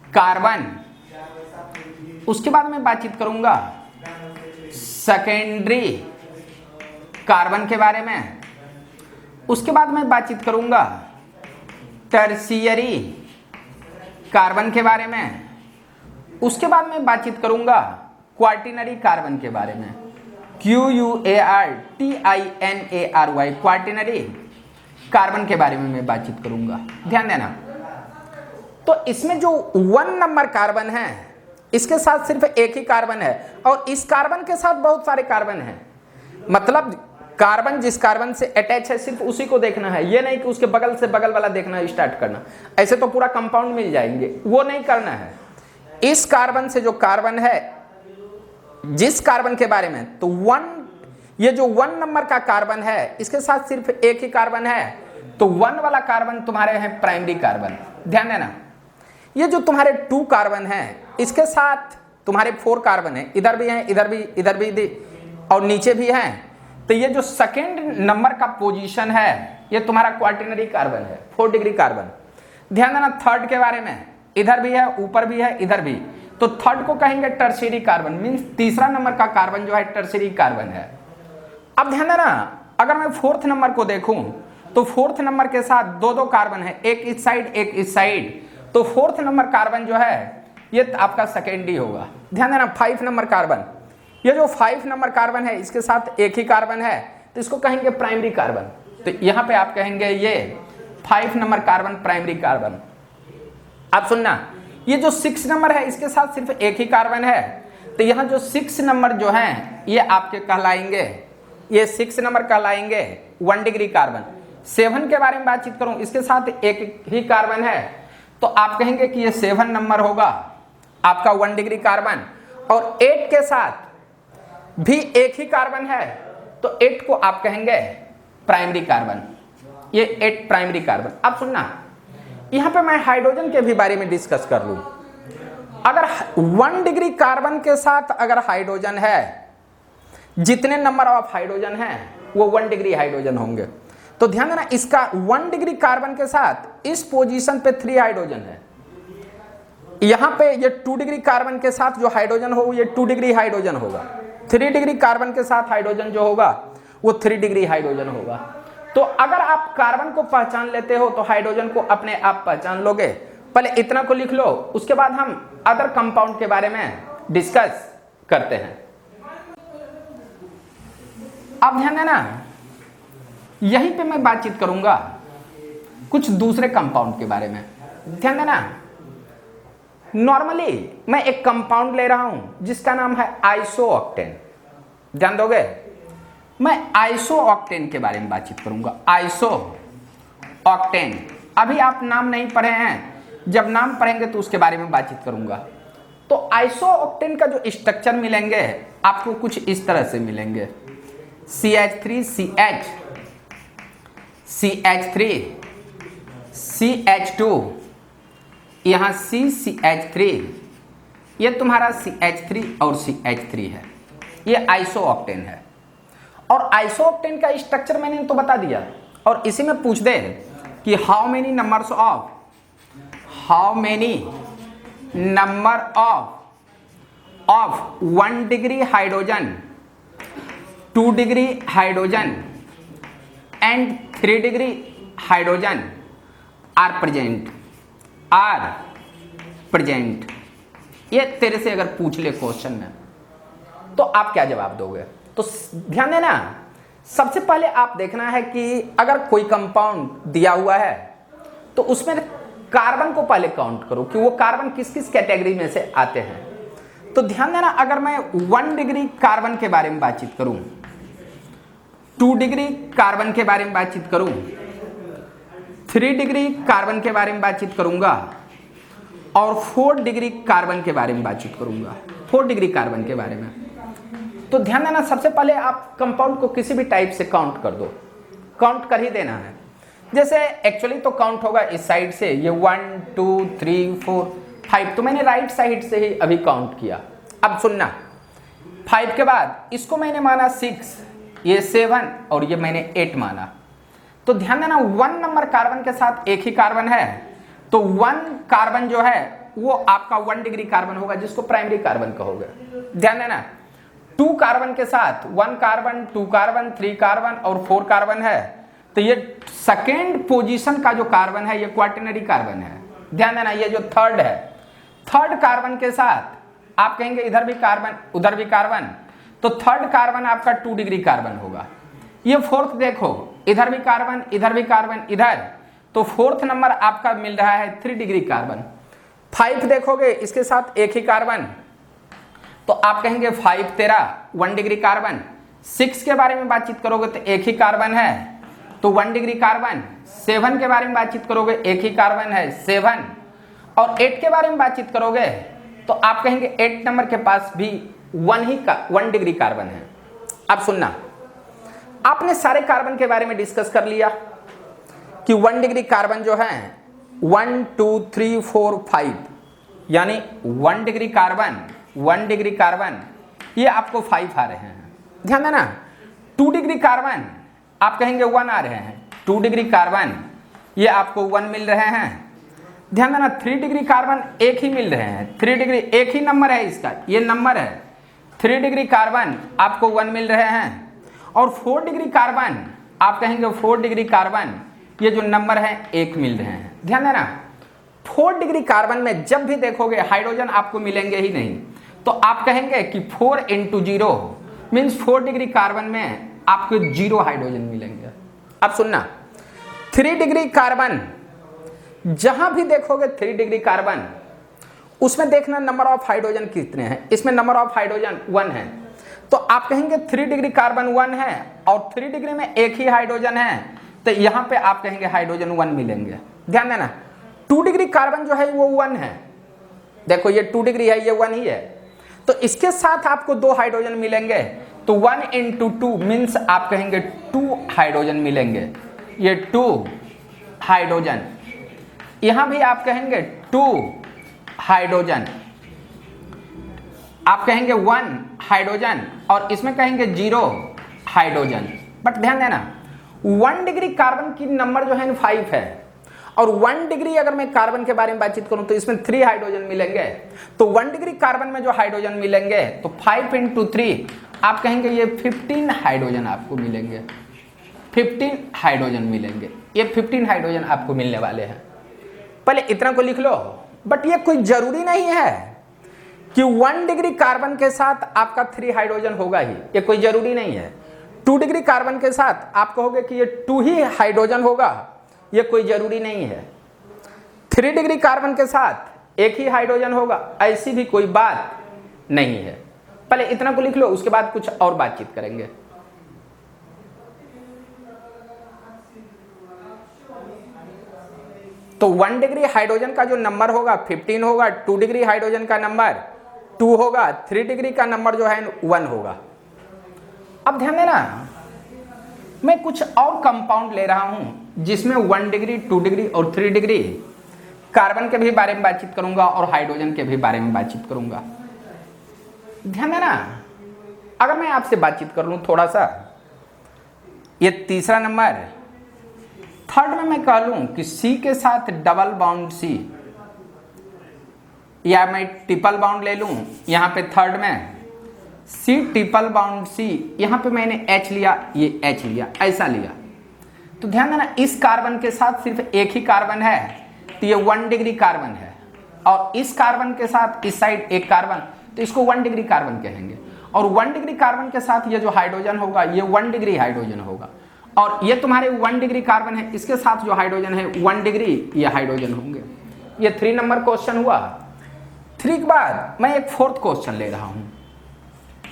कार्बन, उसके बाद मैं बातचीत करूंगा सेकेंडरी कार्बन के बारे में, उसके बाद मैं बातचीत करूंगा टर्शियरी कार्बन के बारे में, उसके बाद मैं बातचीत करूंगा क्वार्टिनरी कार्बन के बारे में, QUARTINARY, क्वार्टिनरी कार्बन के बारे में मैं बातचीत करूंगा, ध्यान देना। तो इसमें जो 1 नंबर कार्बन है इसके साथ सिर्फ एक ही कार्बन है और इस कार्बन के साथ बहुत सारे कार्बन हैं। मतलब कार्बन जिस कार्बन से अटैच है सिर्फ उसी को देखना है, ये नहीं कि उसके बगल से बगल वाला देखना स्टार्ट करना, ऐसे तो पूरा कंपाउंड मिल जाएंगे, वो नहीं करना है। इस कार्बन से जो कार्बन है, जिस कार्बन के बारे में, तो 1, ये जो 1 नंबर का कार्बन है इसके साथ सिर्फ एक ही कार्बन है, तो 1 वाला कार्बन तुम्हारे हैं प्राइमरी कार्बन, ध्यान देना। ये जो तुम्हारे 2 कार्बन है इसके साथ तुम्हारे 4 कार्बन है, इधर भी हैं, इधर भी और नीचे भी हैं, तो ये जो सेकेंड नंबर का पोजीशन है ये तुम्हारा क्वार्टिनरी कार्बन है, 4 डिग्री कार्बन। ध्यान देना, थर्ड के बारे में, इधर भी है, ऊपर भी है, इधर भी, तो थर्ड को कहेंगे टर्शियरी कार्बन, मींस तीसरा नंबर का कार्बन जो है टर्शियरी कार्बन है। अब ध्यान देना, अगर मैं 4th नंबर को देखूं तो 4th नंबर के साथ 2 कार्बन है, एक इस साइड एक इस साइड, तो 4th नंबर कार्बन जो है ये आपका सेकेंडरी होगा। ध्यान देना, 5 नंबर कार्बन, ये जो 5 नंबर कार्बन है इसके साथ एक ही कार्बन है तो इसको कहेंगे प्राइमरी कार्बन, तो यहां पे आप कहेंगे ये 5 नंबर कार्बन प्राइमरी कार्बन। आप सुनना, ये जो 6 नंबर है इसके साथ सिर्फ एक ही कार्बन है, तो यहां जो 6 नंबर जो है ये आपके कहलाएंगे, ये 6 नंबर कहलाएंगे 1 डिग्री कार्बन। 7 के बारे में बातचीत करूं, इसके साथ एक ही कार्बन है तो आप कहेंगे कि ये 7 नंबर होगा आपका 1 डिग्री कार्बन। और 8 के साथ भी एक ही कार्बन है तो 8 को आप कहेंगे प्राइमरी कार्बन, ये 8 प्राइमरी कार्बन। अब सुनना, यहां पे मैं हाइड्रोजन के भी बारे में डिस्कस कर लूं। अगर 1 डिग्री कार्बन के साथ अगर हाइड्रोजन है, जितने नंबर ऑफ हाइड्रोजन है वो 1 डिग्री हाइड्रोजन होंगे, तो ध्यान देना इसका 1 डिग्री कार्बन के साथ इस पोजीशन पे 3 हाइड्रोजन है। यहां पे ये 2 डिग्री कार्बन के साथ जो हाइड्रोजन हो ये 2 डिग्री हाइड्रोजन होगा, 3 डिग्री कार्बन के साथ हाइड्रोजन जो होगा वो 3 डिग्री हाइड्रोजन होगा। तो अगर आप कार्बन को पहचान लेते हो तो हाइड्रोजन को अपने आप पहचान लोगे। पहले इतना को लिख लो, उसके बाद हम अदर कंपाउंड के बारे में डिस्कस करते हैं। अब ध्यान देना, यहीं पे मैं बातचीत करूंगा कुछ दूसरे कंपाउंड के बारे में। ध्यान देना, नॉर्मली मैं एक कंपाउंड ले रहा हूं जिसका नाम है आइसोऑक्टेन, ध्यान दोगे। मैं आइसोऑक्टेन के बारे में बातचीत करूंगा, आइसोऑक्टेन। अभी आप नाम नहीं पढ़े हैं, जब नाम पढ़ेंगे तो उसके बारे में बातचीत करूंगा। तो आइसोऑक्टेन का जो स्ट्रक्चर मिलेंगे आपको कुछ इस तरह से मिलेंगे, CH3CH, CH3, CH2, यहां CCH3, ये तुम्हारा CH3 और CH3 है, ये आइसोऑक्टेन है। और आइसोऑक्टेन का स्ट्रक्चर मैंने तो बता दिया, और इसी में पूछ दे कि how many number of 1 degree hydrogen, 2 degree hydrogen and 3 degree hydrogen are present. ये तेरे से अगर पूछ ले क्वेश्चन में तो आप क्या जवाब दोगे? तो ध्यान देना, सबसे पहले आप देखना है कि अगर कोई कंपाउंड दिया हुआ है तो उसमें कार्बन को पहले काउंट करो कि वो कार्बन किस किस कैटेगरी में से आते हैं। तो ध्यान देना, अगर मैं 1 डिग्री कार्बन के बारे में बातचीत करूं, 2 डिग्री कार्बन के बारे में बातचीत करूं, 3 डिग्री कार्बन के बारे में बातचीत करूंगा और 4 डिग्री कार्बन के बारे में बातचीत करूंगा, 4 डिग्री कार्बन के बारे में, तो ध्यान देना सबसे पहले आप कंपाउंड को किसी भी टाइप से काउंट कर दो, काउंट कर ही देना है। जैसे एक्चुअली तो काउंट होगा इस साइड से, ये 1 2 3 4 5, तो मैंने राइट साइड से ही अभी काउंट किया। अब सुनना, 5 के बाद इसको मैंने माना 6, ये 7 और ये मैंने 8 माना। तो ध्यान देना 1 नंबर कार्बन के साथ एक ही कार्बन है, तो 1 कार्बन जो है वो आपका 1 डिग्री कार्बन होगा, जिसको प्राइमरी कार्बन कहोगे। ध्यान देना 2 कार्बन के साथ 1 कार्बन, 2 कार्बन, 3 कार्बन और 4 कार्बन है, तो ये सेकेंड पोजीशन का जो कार्बन है ये क्वाटरनरी कार्बन है। ध्यान देना ये जो थर्ड है, थर्ड कार्बन के साथ आप कहेंगे इधर भी कार्बन उधर भी कार्बन, तो थर्ड कार्बन आपका 2 डिग्री कार्बन होगा। ये फोर्थ देखो, इधर भी कार्बन इधर भी कार्बन इधर, तो फोर्थ नंबर आपका मिल रहा है 3 डिग्री कार्बन। 5 देखोगे इसके साथ एक ही कार्बन, तो आप कहेंगे 5 तेरा 1 डिग्री कार्बन। 6 के बारे में बातचीत करोगे तो एक ही कार्बन है, तो 1 डिग्री कार्बन। 7 के बारे में बातचीत करोगे एक ही कार्बन है 7, और 8 के बारे में बातचीत करोगे तो आप कहेंगे 8 नंबर के पास भी 1 डिग्री कार्बन है। अब सुनना, आपने सारे कार्बन के बारे में डिस्कस कर लिया कि 1 डिग्री कार्बन जो है 1 2 3 4 5, यानी 1 डिग्री कार्बन 1 डिग्री कार्बन ये आपको 5 आ रहे हैं। ध्यान देना 2 डिग्री कार्बन आप कहेंगे 1 आ रहे हैं, 2 डिग्री कार्बन ये आपको 1 मिल रहे हैं। ध्यान देना 3 डिग्री कार्बन एक ही मिल रहे हैं, 3 डिग्री एक ही नंबर है, इसका ये नंबर है 3 डिग्री कार्बन आपको 1 मिल रहे हैं। और 4 डिग्री कार्बन आप कहेंगे 4 डिग्री कार्बन ये जो नंबर है 1 मिल रहे हैं। ध्यान देना 4 डिग्री कार्बन में जब भी देखोगे हाइड्रोजन आपको मिलेंगे ही नहीं, तो आप कहेंगे कि 4 × 0 मीन्स 4 डिग्री कार्बन में आपको 0 हाइड्रोजन मिलेंगे। अब सुनना 3 डिग्री कार्बन जहां भी देखोगे 3 डिग्री कार्बन उसमें देखना नंबर ऑफ हाइड्रोजन कितने हैं, इसमें नंबर ऑफ हाइड्रोजन 1 है, तो आप कहेंगे 3 डिग्री कार्बन 1 है और 3 डिग्री में एक ही हाइड्रोजन है, तो यहां पे आप कहेंगे हाइड्रोजन 1 मिलेंगे। ध्यान देना 2 डिग्री कार्बन जो है वो 1 है, देखो ये 2 डिग्री है ये 1 ही है, तो इसके साथ आपको 2 हाइड्रोजन मिलेंगे, तो 1 × 2 मीन्स आप कहेंगे 2 हाइड्रोजन मिलेंगे, ये 2 हाइड्रोजन। यहां भी आप कहेंगे 2 हाइड्रोजन, आप कहेंगे 1 हाइड्रोजन और इसमें कहेंगे 0 हाइड्रोजन। बट ध्यान देना 1 डिग्री कार्बन की नंबर जो है 5 है, और 1 डिग्री अगर मैं कार्बन के बारे में बातचीत करूं तो इसमें 3 हाइड्रोजन मिलेंगे, तो 1 डिग्री कार्बन में जो हाइड्रोजन मिलेंगे तो 5 × 3 आप कहेंगे ये 15 हाइड्रोजन आपको मिलेंगे, 15 हाइड्रोजन मिलेंगे, ये 15 हाइड्रोजन आपको मिलने वाले हैं। पहले इतना को लिख लो, बट ये कोई जरूरी नहीं है कि 1 डिग्री कार्बन के साथ आपका 3 हाइड्रोजन होगा ही, ये कोई जरूरी नहीं है। 2 डिग्री कार्बन के साथ आप कहोगे कि ये 2 ही हाइड्रोजन होगा, ये कोई जरूरी नहीं है। 3 डिग्री कार्बन के साथ एक ही हाइड्रोजन होगा, ऐसी भी कोई बात नहीं है। पहले इतना को लिख लो, उसके बाद कुछ और बातचीत करेंगे। तो 1 डिग्री हाइड्रोजन का जो नंबर होगा 15 होगा, 2 डिग्री हाइड्रोजन का नंबर 2 होगा, 3 डिग्री का नंबर जो है 1 होगा। अब ध्यान देना मैं कुछ और कंपाउंड ले रहा हूं जिसमें 1 डिग्री 2 डिग्री और 3 डिग्री कार्बन के भी बारे में बातचीत करूंगा और हाइड्रोजन के भी बारे में बातचीत करूंगा। ध्यान देना अगर मैं आपसे बातचीत कर लूं थोड़ा सा, ये तीसरा नंबर, थर्ड में मैं कह लूं कि C के साथ डबल बाउंड C, या मैं ट्रिपल बाउंड ले लूं यहां पे थर्ड में C ट्रिपल बाउंड C, यहां पे मैंने H लिया ये H लिया, ऐसा लिया, तो ध्यान देना इस कार्बन के साथ सिर्फ एक ही कार्बन है, तो ये 1 डिग्री कार्बन है, और इस कार्बन के साथ इस साइड एक कार्बन, तो इसको 1 डिग्री कार्बन कहेंगे, और 1 डिग्री कार्बन के साथ ये जो हाइड्रोजन होगा ये 1 डिग्री हाइड्रोजन होगा, और ये तुम्हारे 1 डिग्री कार्बन है, इसके साथ जो हाइड्रोजन है 1 डिग्री ये हाइड्रोजन होंगे। ये 3 नंबर क्वेश्चन हुआ। 3 के बाद मैं एक फोर्थ क्वेश्चन ले रहा हूं,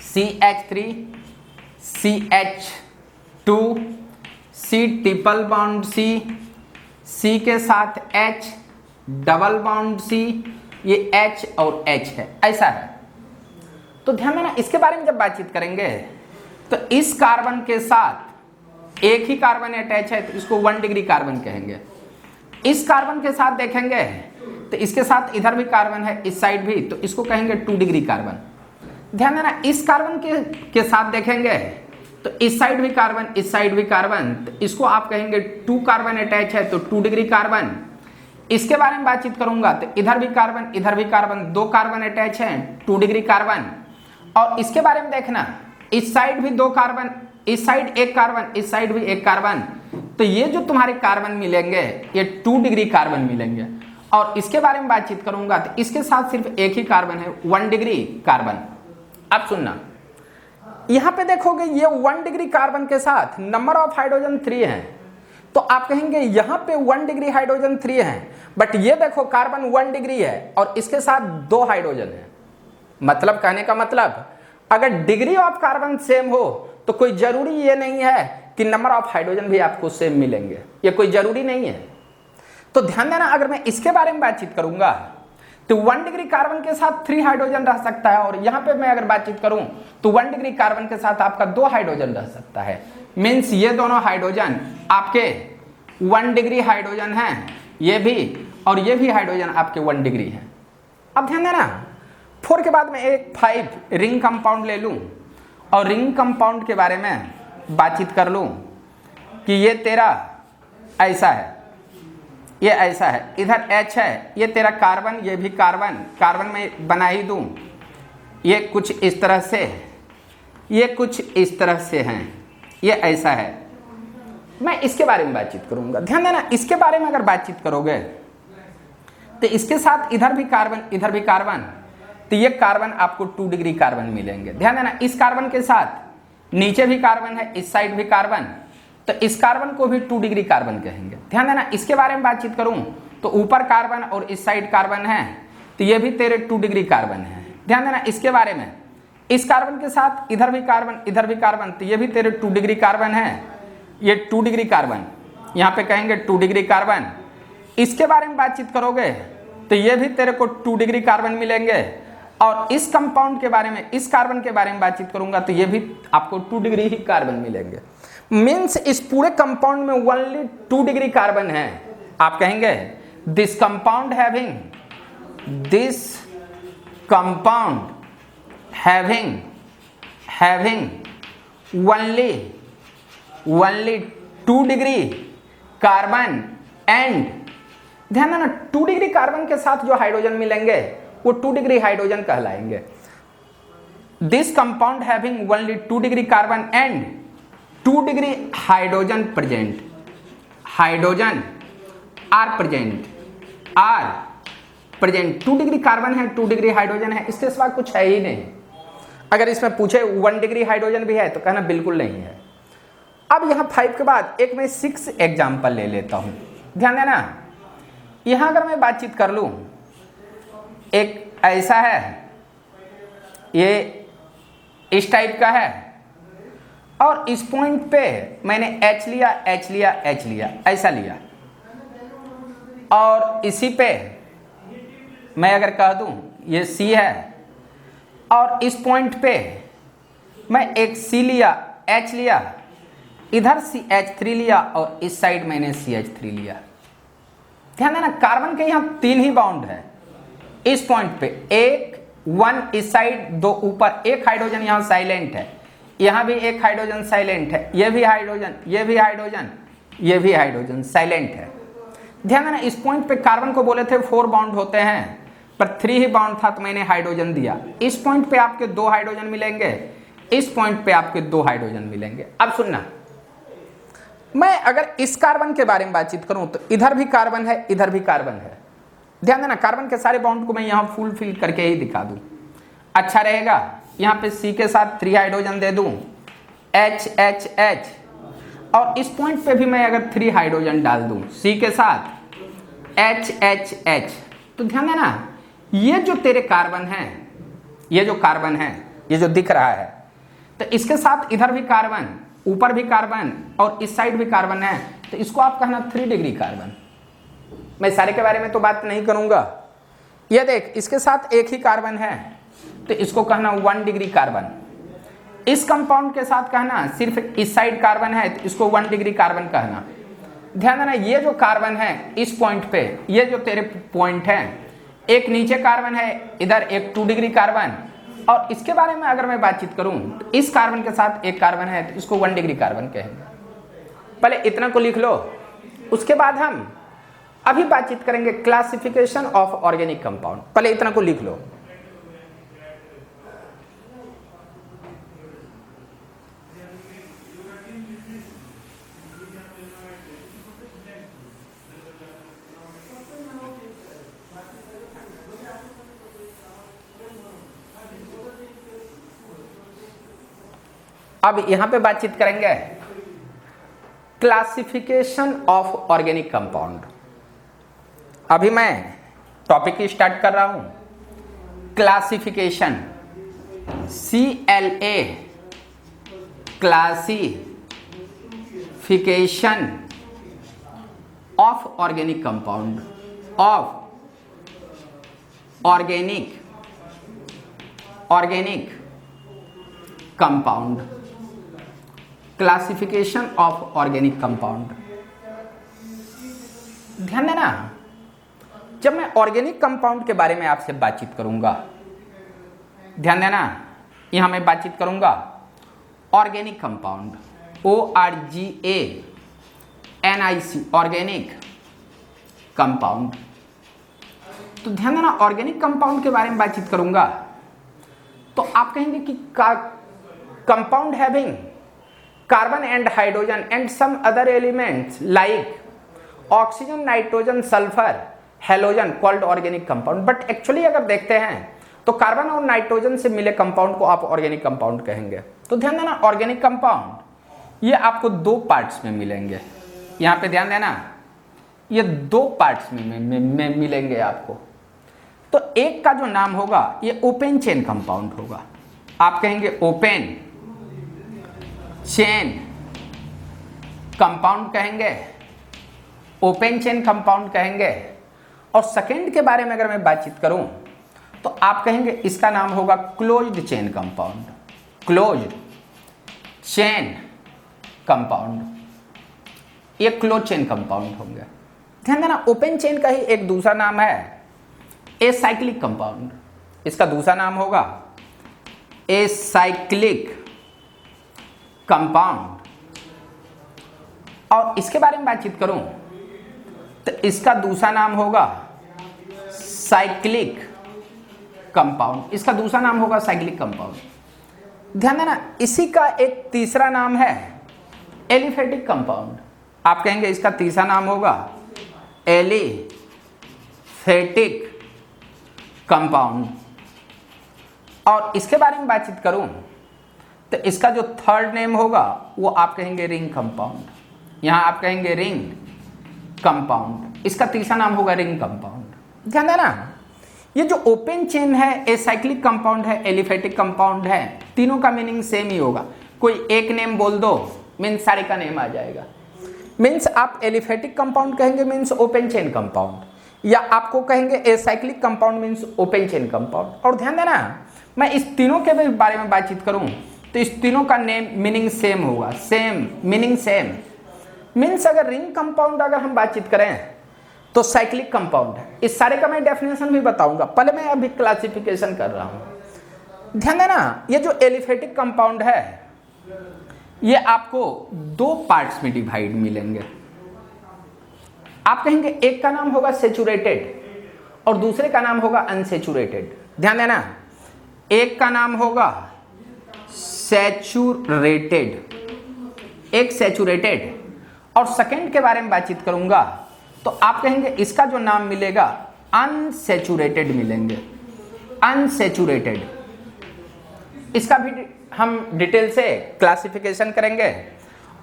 CH3 CH2 C triple bond C के साथ H डबल बॉन्ड C, ये H और H है, ऐसा है। तो ध्यान देना, इसके बारे में जब बातचीत करेंगे तो इस कार्बन के साथ एक ही कार्बन अटैच है तो इसको 1 डिग्री कार्बन कहेंगे। इस कार्बन के साथ देखेंगे तो इसके साथ इधर भी कार्बन है, इस साइड भी, तो इसको कहेंगे 2 डिग्री कार्बन। ध्यान देना, इस कार्बन के साथ देखेंगे तो इस साइड भी कार्बन, इस साइड भी कार्बन, तो इसको आप कहेंगे 2 कार्बन अटैच है तो 2 डिग्री कार्बन। इसके बारे में बातचीत करूंगा तो इधर भी कार्बन, इधर भी कार्बन, 2 कार्बन अटैच हैं, 2 डिग्री कार्बन। और इसके बारे में देखना, इस साइड भी 2 कार्बन, इस साइड एक कार्बन, इस साइड भी एक कार्बन, तो ये जो तुम्हारे कार्बन मिलेंगे ये 2 डिग्री कार्बन मिलेंगे। और इसके बारे में बातचीत करूंगा तो इसके साथ सिर्फ एक ही कार्बन है, 1 डिग्री कार्बन। अब सुनना, यहां पे देखोगे ये 1 डिग्री कार्बन के साथ नंबर ऑफ हाइड्रोजन 3 है, तो आप कहेंगे यहां पे 1 डिग्री हाइड्रोजन 3 है, बट ये देखो कार्बन 1 डिग्री है और इसके साथ 2 हाइड्रोजन है। मतलब कहने का मतलब, अगर डिग्री ऑफ कार्बन सेम हो तो कोई जरूरी ये नहीं है कि नंबर ऑफ हाइड्रोजन भी आपको सेम मिलेंगे, ये कोई जरूरी नहीं है। तो ध्यान देना, अगर मैं इसके बारे में बातचीत करूंगा तो 1 डिग्री कार्बन के साथ 3 हाइड्रोजन रह सकता है, और यहां पे मैं अगर बातचीत करूं तो 1 डिग्री कार्बन के साथ आपका 2 हाइड्रोजन रह सकता है। मीन्स ये दोनों हाइड्रोजन आपके 1 डिग्री हाइड्रोजन हैं, ये भी और ये भी हाइड्रोजन आपके 1 डिग्री है। अब ध्यान देना, 4 के बाद मैं एक 5 रिंग कंपाउंड ले लूं और रिंग कंपाउंड के बारे में बातचीत कर लूं कि ये तेरा ऐसा है, ये ऐसा है, इधर H है, ये तेरा कार्बन, ये भी कार्बन, कार्बन में बना ही दूं, ये कुछ इस तरह से, ये कुछ इस तरह से हैं, ये ऐसा है। मैं इसके बारे में बातचीत करूंगा। ध्यान देना, इसके बारे में अगर बातचीत करोगे तो इसके साथ इधर भी कार्बन, इधर भी कार्बन, तो ये कार्बन आपको 2 डिग्री कार्बन मिलेंगे। ध्यान देना, इस कार्बन के साथ नीचे भी कार्बन है, इस साइड भी कार्बन, तो इस कार्बन को भी 2 डिग्री कार्बन कहेंगे। ध्यान देना, इसके बारे में बातचीत करूं तो ऊपर कार्बन और इस साइड कार्बन है, तो ये भी तेरे 2 डिग्री कार्बन है। ध्यान देना, इसके बारे में, इस कार्बन के साथ इधर भी कार्बन, इधर भी कार्बन, तो ये भी तेरे 2 डिग्री कार्बन है, ये 2 डिग्री कार्बन, यहाँ पे कहेंगे 2 डिग्री कार्बन। इसके बारे में बातचीत करोगे तो ये भी तेरे को 2 डिग्री कार्बन मिलेंगे। और इस कंपाउंड के बारे में, इस कार्बन के बारे में बातचीत करूंगा तो ये भी आपको 2 डिग्री ही कार्बन मिलेंगे। मीन्स इस पूरे कंपाउंड में ओनली 2 डिग्री कार्बन है। आप कहेंगे this compound having only 2 degree carbon and, ध्यान देना, 2 डिग्री कार्बन के साथ जो हाइड्रोजन मिलेंगे वो 2 डिग्री हाइड्रोजन कहलाएंगे। This compound having only 2 degree carbon and 2 degree hydrogen present, hydrogen are present, 2 degree carbon है, 2 डिग्री हाइड्रोजन है, इसके सिवा कुछ है ही नहीं। अगर इसमें पूछे 1 डिग्री हाइड्रोजन भी है तो कहना बिल्कुल नहीं है। अब यहाँ 5 के बाद एक मैं 6 एग्जाम्पल ले लेता हूँ। ध्यान देना, यहाँ अगर मैं बातचीत कर लूँ, एक ऐसा है, ये इस टाइप का है, और इस पॉइंट पे मैंने H लिया, ऐसा लिया, और इसी पे मैं अगर कह दूं ये C है, और इस पॉइंट पे मैं एक C लिया, H लिया, इधर CH3 लिया और इस साइड मैंने CH3 लिया। ध्यान देना, कार्बन के यहाँ 3 ही बॉन्ड है। इस पॉइंट पे 1 इस साइड, 2 ऊपर, एक हाइड्रोजन यहाँ साइलेंट है, यहाँ भी एक हाइड्रोजन साइलेंट है, ये भी हाइड्रोजन, ये भी हाइड्रोजन, ये भी हाइड्रोजन साइलेंट है। ध्यान देना, इस पॉइंट पे कार्बन को बोले थे 4 बॉन्ड होते हैं, पर 3 ही बॉन्ड था तो मैंने हाइड्रोजन दिया। इस पॉइंट पे आपके 2 हाइड्रोजन मिलेंगे, इस पॉइंट पे आपके 2 हाइड्रोजन मिलेंगे। अब सुनना, मैं अगर इस कार्बन के बारे में बातचीत करूं तो इधर भी कार्बन है, इधर भी कार्बन है। ध्यान देना, कार्बन के सारे बॉन्ड को मैं यहाँ फुल फिल करके ही दिखा दूं, अच्छा रहेगा। यहाँ पे C के साथ 3 हाइड्रोजन दे दूं, H, और इस पॉइंट पे भी मैं अगर 3 हाइड्रोजन डाल दूं C के साथ H, तो ध्यान देना, ये जो तेरे कार्बन है, ये जो कार्बन है, ये जो दिख रहा है, तो इसके साथ इधर भी कार्बन, ऊपर भी कार्बन और इस साइड भी कार्बन है, तो इसको आप कहना 3 डिग्री कार्बन। मैं सारे के बारे में तो बात नहीं करूंगा। ये देख, इसके साथ एक ही कार्बन है तो इसको कहना 1 डिग्री कार्बन। इस कंपाउंड के साथ कहना सिर्फ इस साइड कार्बन है तो इसको 1 डिग्री कार्बन कहना। ध्यान देना, ये जो कार्बन है इस पॉइंट पे, ये जो तेरे पॉइंट है, एक नीचे कार्बन है, इधर एक 2 डिग्री कार्बन, और इसके बारे में अगर मैं बातचीत करूं तो इस कार्बन के साथ एक कार्बन है तो इसको 1 डिग्री कार्बन कहेंगे। पहले इतना को लिख लो, उसके बाद हम अभी बातचीत करेंगे क्लासिफिकेशन ऑफ ऑर्गेनिक कंपाउंड। पहले इतना को लिख लो। अब यहां पे बातचीत करेंगे क्लासिफिकेशन ऑफ ऑर्गेनिक कंपाउंड। अभी मैं टॉपिक स्टार्ट कर रहा हूं, classification, CLA, classification of organic compound, of organic compound, classification of organic compound. ध्यान देना, जब मैं ऑर्गेनिक कंपाउंड के बारे में आपसे बातचीत करूंगा, ध्यान देना, यहां मैं बातचीत करूंगा organic compound, ORGANIC, organic compound. तो ध्यान देना, ऑर्गेनिक कंपाउंड के बारे में बातचीत करूंगा तो आप कहेंगे कि compound having carbon and hydrogen and some other elements like oxygen, nitrogen, sulfur, halogen called organic compound। But actually अगर देखते हैं तो कार्बन और नाइट्रोजन से मिले कंपाउंड को आप ऑर्गेनिक कंपाउंड कहेंगे। तो ध्यान देना, ऑर्गेनिक कंपाउंड ये आपको 2 पार्ट्स में मिलेंगे। यहां पे ध्यान देना, ये 2 पार्ट्स में मिलेंगे आपको। तो एक का जो नाम होगा ये ओपन चेन कंपाउंड होगा। आप कहेंगे ओपन चेन कंपाउंड कहेंगे, ओपन चेन कंपाउंड कहेंगे। और सेकेंड के बारे में अगर मैं बातचीत करूं तो आप कहेंगे इसका नाम होगा closed chain compound, closed chain compound. ये क्लोज चेन कंपाउंड होंगे। ध्यान देना, ओपन चेन का ही एक दूसरा नाम है एसाइक्लिक कंपाउंड। इसका दूसरा नाम होगा एसाइक्लिक कंपाउंड। और इसके बारे में बातचीत करूं तो इसका दूसरा नाम होगा साइक्लिक कंपाउंड। इसका दूसरा नाम होगा साइक्लिक कंपाउंड। ध्यान देना, इसी का एक तीसरा नाम है एलिफेटिक कंपाउंड। आप कहेंगे इसका तीसरा नाम होगा एलिफेटिक कंपाउंड। और इसके बारे में बातचीत करूं तो इसका जो थर्ड नेम होगा वो आप कहेंगे रिंग कंपाउंड। यहां आप कहेंगे रिंग कंपाउंड। इसका तीसरा नाम होगा रिंग कंपाउंड। ध्यान देना, ये जो ओपन चेन है, एसाइक्लिक कंपाउंड है, एलिफेटिक कंपाउंड है, तीनों का मीनिंग सेम ही होगा। कोई एक नेम बोल दो मीन्स सारे का नेम आ जाएगा। मीन्स आप एलिफेटिक कंपाउंड कहेंगे मीन्स ओपन चेन कंपाउंड, या आपको कहेंगे acyclic compound means open chain compound. और ध्यान देना, मैं इस तीनों के बारे में बातचीत करूं तो इस तीनों का नेम मीनिंग सेम होगा, सेम मीनिंग सेम। मीन्स अगर रिंग कंपाउंड अगर हम बातचीत करें तो साइक्लिक कंपाउंड है। इस सारे का मैं डेफिनेशन भी बताऊंगा, पहले मैं अभी क्लासिफिकेशन कर रहा हूं। ध्यान देना, ये जो एलिफेटिक कंपाउंड है ये आपको 2 पार्ट्स में डिवाइड मिलेंगे। आप कहेंगे एक का नाम होगा सेचुरेटेड और दूसरे का नाम होगा अनसेचुरेटेड। ध्यान देना, एक का नाम होगा सैचुरेटेड, एक सैचुरेटेड, और सेकंड के बारे में बातचीत करूंगा तो आप कहेंगे इसका जो नाम मिलेगा अनसैचुरेटेड मिलेंगे, अनसैचुरेटेड। इसका भी हम डिटेल से क्लासिफिकेशन करेंगे।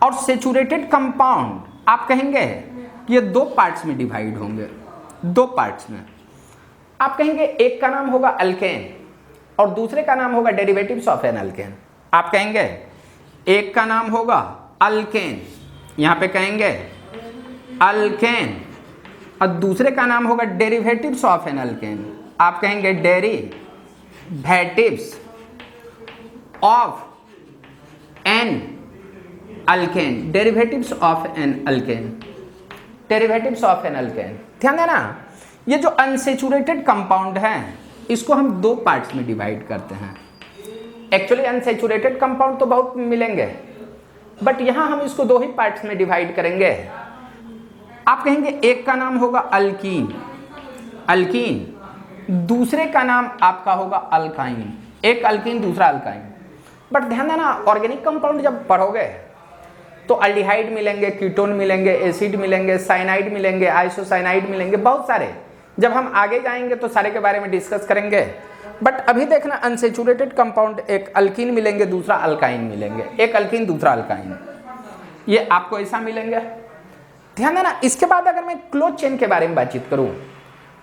और सैचुरेटेड कंपाउंड आप कहेंगे कि ये 2 पार्ट्स में डिवाइड होंगे, 2 पार्ट्स में। आप कहेंगे एक का नाम होगा अल्केन और दूसरे का नाम होगा डेरिवेटिव्स ऑफ एन अल्केन। आप कहेंगे एक का नाम होगा अल्केन, यहां पे कहेंगे अल्केन, और दूसरे का नाम होगा डेरिवेटिव्स ऑफ एन अल्केन। आप कहेंगे derivatives of n alkane, derivatives of n alkane, derivatives of n alkane. ध्यान देना, ये जो अनसेचुरेटेड कंपाउंड है इसको हम दो पार्ट्स में डिवाइड करते हैं। एक्चुअली अनसेचुरेटेड कंपाउंड तो बहुत मिलेंगे, बट यहां हम इसको दो ही पार्ट्स में डिवाइड करेंगे। आप कहेंगे एक का नाम होगा अल्कीन, अल्कीन, दूसरे का नाम आपका होगा अल्काइन। एक अल्कीन दूसरा अल्काइन। बट ध्यान देना, ऑर्गेनिक कंपाउंड जब पढ़ोगे तो अल्डिहाइड मिलेंगे, कीटोन मिलेंगे, एसिड मिलेंगे, साइनाइड मिलेंगे, आइसोसाइनाइड मिलेंगे, बहुत सारे। जब हम आगे जाएंगे तो सारे के बारे में डिस्कस करेंगे। बट अभी देखना, अनसेचुरेटेड कंपाउंड एक अल्कीन मिलेंगे, दूसरा अल्काइन मिलेंगे, एक अल्कीन दूसरा अल्काइन, ये आपको ऐसा मिलेंगे। ध्यान देना, इसके बाद अगर मैं क्लोज चेन के बारे में बातचीत करूं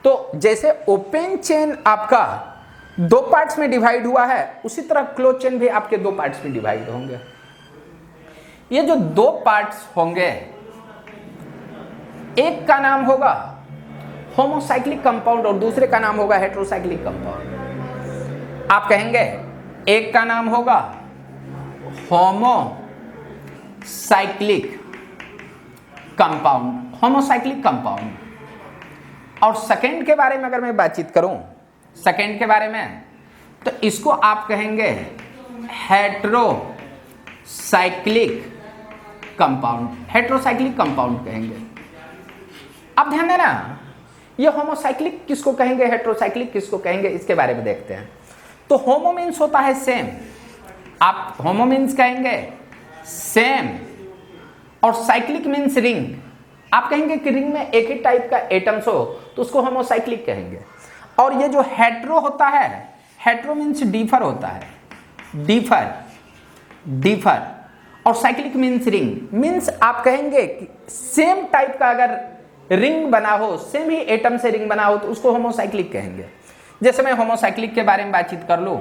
तो जैसे ओपन चेन आपका दो पार्ट्स में डिवाइड हुआ है, उसी तरह क्लोज चेन भी आपके दो पार्ट्स में डिवाइड होंगे। ये जो दो पार्ट्स होंगे, एक का नाम होगा होमोसाइक्लिक कंपाउंड और दूसरे का नाम होगा हेटेरोसाइक्लिक कंपाउंड। आप कहेंगे एक का नाम होगा होमोसाइक्लिक कंपाउंड, होमोसाइक्लिक कंपाउंड, और सेकेंड के बारे में अगर मैं बातचीत करूं, सेकेंड के बारे में, तो इसको आप कहेंगे हेटेरोसाइक्लिक कंपाउंड, हेटेरोसाइक्लिक कंपाउंड कहेंगे। अब ध्यान देना, ये होमोसाइक्लिक किसको कहेंगे, हेटेरोसाइक्लिक किसको कहेंगे, इसके बारे में देखते हैं। तो होमो मीन्स होता है सेम, आप होमो मीन्स कहेंगे सेम, और साइक्लिक मीन्स रिंग। आप कहेंगे कि रिंग में एक ही टाइप का एटम्स हो तो उसको होमोसाइक्लिक कहेंगे। और ये जो हेटेरो होता है, हेटेरो मीन्स डिफर होता है, डिफर, डिफर, और साइक्लिक मीन्स रिंग, मीन्स आप कहेंगे कि सेम टाइप का अगर रिंग बना हो, सेम ही एटम से रिंग बना हो तो उसको होमोसाइक्लिक कहेंगे। जैसे मैं होमोसाइक्लिक के बारे में बातचीत कर लूं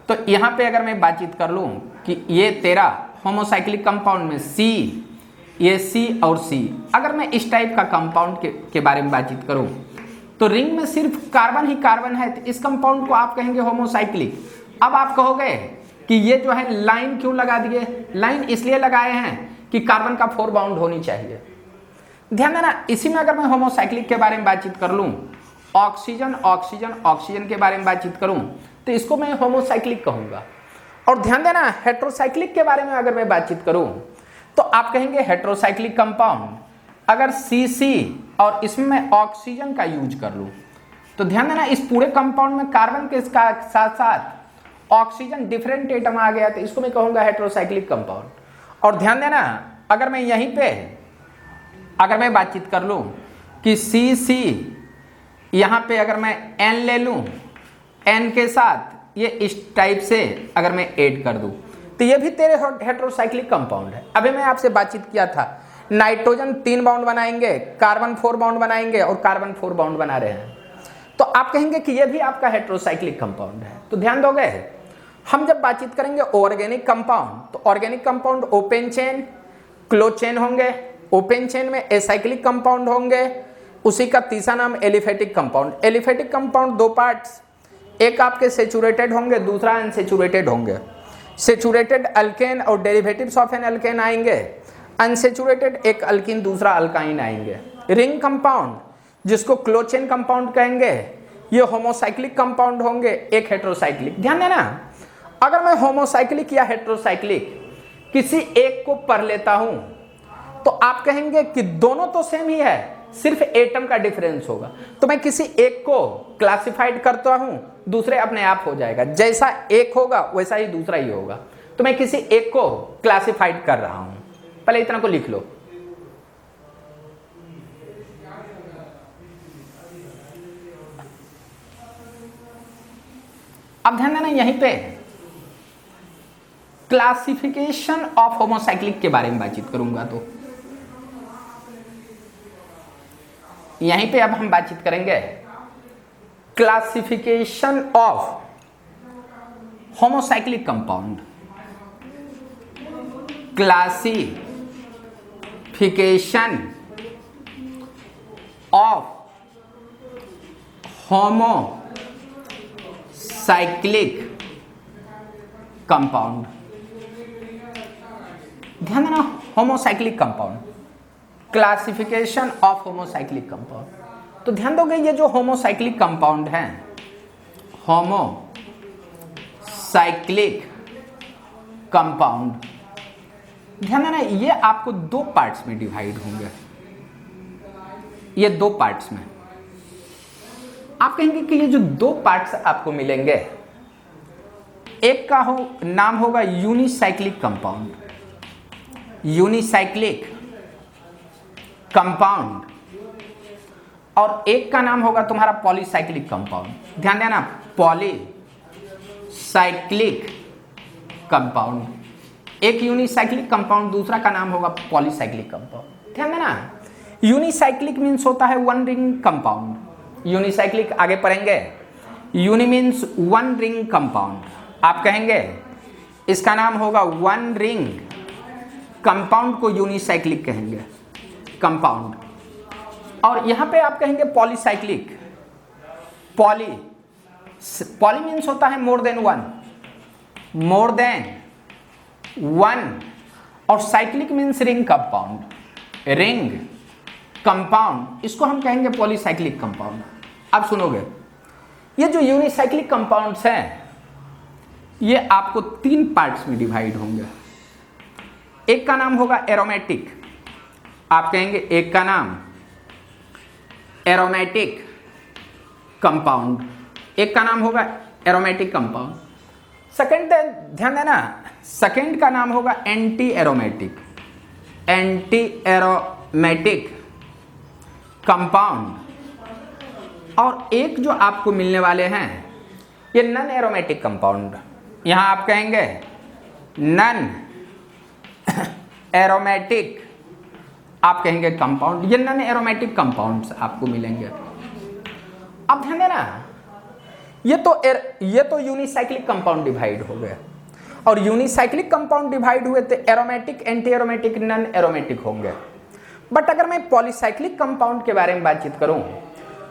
तो यहां पे अगर मैं बातचीत कर लूं कि ये तेरा होमोसाइक्लिक कंपाउंड में C, ये C और C, अगर मैं इस टाइप का कंपाउंड के बारे में बातचीत करूं तो रिंग में सिर्फ कार्बन ही कार्बन है, तो इस कंपाउंड को आप कहेंगे होमोसाइक्लिक। अब आप कहोगे कि ये जो है लाइन क्यों लगा दिए, लाइन इसलिए लगाए हैं कि कार्बन का 4 बाउंड होनी चाहिए। ध्यान देना, इसी में अगर मैं होमोसाइक्लिक के बारे में बातचीत कर लूं, ऑक्सीजन ऑक्सीजन ऑक्सीजन के बारे में बातचीत करूं तो इसको मैं होमोसाइक्लिक कहूंगा। और ध्यान देना, हेटेरोसाइक्लिक के बारे में अगर मैं बातचीत करूं तो आप कहेंगे हेटेरोसाइक्लिक कंपाउंड। अगर CC और इसमें मैं ऑक्सीजन का यूज कर लूं तो ध्यान देना, इस पूरे कंपाउंड में कार्बन के साथ साथ ऑक्सीजन डिफरेंट एटम आ गया तो इसको मैं कहूंगा हेटेरोसाइक्लिक कंपाउंड। और ध्यान देना, अगर मैं यहीं पे अगर मैं बातचीत कर लूं कि CC, यहां पे अगर मैं N ले लूं, N के साथ ये इस टाइप से अगर मैं ऐड कर दूं तो ये भी तेरे हेटेरोसाइक्लिक कंपाउंड है। अभी मैं आपसे बातचीत किया था, नाइट्रोजन 3 बाउंड बनाएंगे, कार्बन 4 बाउंड बनाएंगे और कार्बन 4 बाउंड बना रहे हैं, तो आप कहेंगे कि ये भी आपका हेटेरोसाइक्लिक कंपाउंड है। तो ध्यान दोगे, हम जब बातचीत करेंगे ऑर्गेनिक कंपाउंड तो organic compound open chain, close chain होंगे। ओपन चेन में एसाइक्लिक कंपाउंड होंगे, उसी का तीसरा नाम एलिफेटिक कंपाउंड। एलिफेटिक कंपाउंड दो पार्ट्स, एक आपके सेचुरेटेड होंगे, दूसरा अनसेचुरेटेड होंगे। सेचुरेटेड अल्केन और डेरिवेटिव्स ऑफ एन अल्केन आएंगे, अनसेचुरेटेड एक अल्कीन दूसरा अल्काइन आएंगे। रिंग कंपाउंड जिसको क्लोज चेन कंपाउंड कहेंगे, ये होमोसाइक्लिक कंपाउंड होंगे, एक हेटेरोसाइक्लिक। ध्यान देना, अगर मैं होमोसाइक्लिक या हेटेरोसाइक्लिक किसी एक को पढ़ लेता हूं तो आप कहेंगे कि दोनों तो सेम ही है, सिर्फ एटम का डिफरेंस होगा। तो मैं किसी एक को क्लासिफाइड करता हूं, दूसरे अपने आप हो जाएगा, जैसा एक होगा वैसा ही दूसरा ही होगा। तो मैं किसी एक को क्लासिफाइड कर रहा हूं, पहले इतना को लिख लो। अब ध्यान देना, यहीं पे क्लासिफिकेशन ऑफ होमोसाइक्लिक के बारे में बातचीत करूंगा। तो यहीं पे अब हम बातचीत करेंगे classification of homocyclic compound, classification of homocyclic compound. ध्यान देना, homocyclic compound, classification of homocyclic compound. तो ध्यान दोगे ये जो होमोसाइक्लिक कंपाउंड है, होमोसाइक्लिक कंपाउंड, ध्यान देना ये आपको दो पार्ट्स में डिवाइड होंगे। ये दो पार्ट्स में आप कहेंगे कि ये जो दो पार्ट्स आपको मिलेंगे, एक का नाम होगा यूनिसाइक्लिक कंपाउंड, यूनिसाइक्लिक कंपाउंड, और एक का नाम होगा तुम्हारा पॉलीसाइक्लिक कंपाउंड। ध्यान देना, पॉलीसाइक्लिक कंपाउंड, एक यूनिसाइक्लिक कंपाउंड, दूसरा का नाम होगा पॉलीसाइक्लिक कंपाउंड। ध्यान देना, यूनिसाइक्लिक मीन्स होता है वन रिंग कंपाउंड। यूनिसाइक्लिक आगे पढ़ेंगे, uni means one ring compound. आप कहेंगे इसका नाम होगा वन रिंग कंपाउंड को यूनिसाइक्लिक कहेंगे कंपाउंड। और यहां पे आप कहेंगे पॉलीसाइक्लिक, पॉली मीन्स होता है more than one, more than one, और cyclic means ring compound, ring compound, इसको हम कहेंगे पॉलीसाइक्लिक कंपाउंड। आप सुनोगे ये जो यूनिसाइक्लिक कंपाउंड्स हैं ये आपको तीन पार्ट्स में डिवाइड होंगे। एक का नाम होगा एरोमेटिक, आप कहेंगे एक का नाम एरोमेटिक कंपाउंड, एक का नाम होगा एरोमेटिक कंपाउंड। सेकंड ध्यान देना, सेकंड का नाम होगा anti aromatic, anti aromatic compound, और एक जो आपको मिलने वाले हैं ये नन एरोमेटिक कंपाउंड। यहां आप कहेंगे नन एरोमेटिक, आप कहेंगे कंपाउंड, ये नन एरोमेटिक कंपाउंड्स आपको मिलेंगे। अब ध्यान देना, ये तो यूनिसाइक्लिक कंपाउंड डिवाइड हो गए, और यूनिसाइक्लिक कंपाउंड डिवाइड हुए तो aromatic, anti aromatic, non aromatic होंगे। बट अगर मैं पॉलीसाइक्लिक कंपाउंड के बारे में बातचीत करूं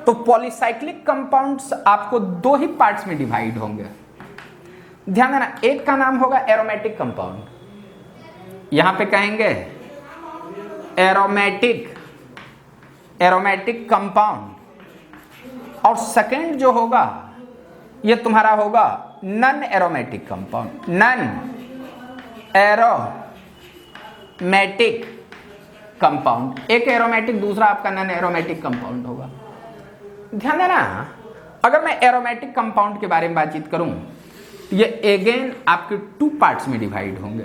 तो पॉलीसाइक्लिक कंपाउंड्स आपको दो ही पार्ट्स में डिवाइड होंगे। ध्यान देना, एक का नाम होगा एरोमेटिक कंपाउंड, यहां पे कहेंगे एरोमेटिक कंपाउंड, और सेकंड जो होगा ये तुम्हारा होगा non aromatic compound, non aromatic compound. एक एरोमेटिक, दूसरा आपका नन एरोमेटिक कंपाउंड होगा। ध्यान देना, अगर मैं एरोमेटिक कंपाउंड के बारे में बातचीत करूं ये अगेन आपके टू पार्ट्स में डिवाइड होंगे,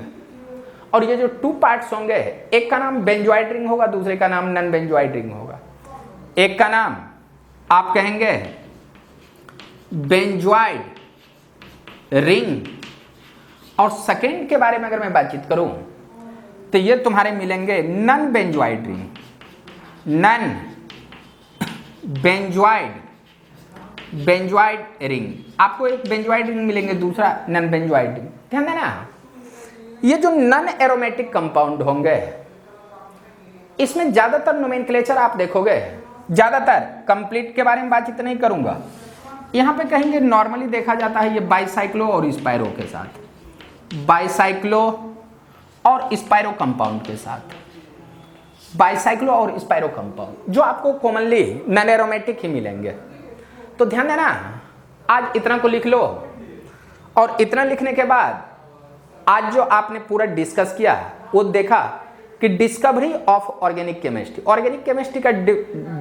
और ये जो टू पार्ट्स होंगे एक का नाम बेंजोइड रिंग होगा, दूसरे का नाम नन बेंजोइड रिंग होगा। एक का नाम आप कहेंगे बेंजोइड रिंग, और सेकंड के बारे में अगर मैं बातचीत करूं तो ये तुम्हारे मिलेंगे non benzoid ring, non benzoid ring. आपको एक बेंजोइड रिंग मिलेंगे, दूसरा नन बेंजोइड रिंग। ध्यान देना, ये जो नन एरोमेटिक कंपाउंड होंगे इसमें ज्यादातर नोमेनक्लेचर आप देखोगे, ज्यादातर, कंप्लीट के बारे में बातचीत नहीं करूंगा, यहां पे कहेंगे नॉर्मली देखा जाता है ये बाइसाइक्लो और स्पाइरो के साथ, बाइसाइक्लो और स्पाइरो कंपाउंड के साथ, बाइसाइक्लो और स्पाइरो कंपाउंड जो आपको कॉमनली नन एरोमेटिक ही मिलेंगे। तो ध्यान देना, आज इतना को लिख लो, और इतना लिखने के बाद आज जो आपने पूरा डिस्कस किया वो देखा कि discovery of organic chemistry, organic chemistry का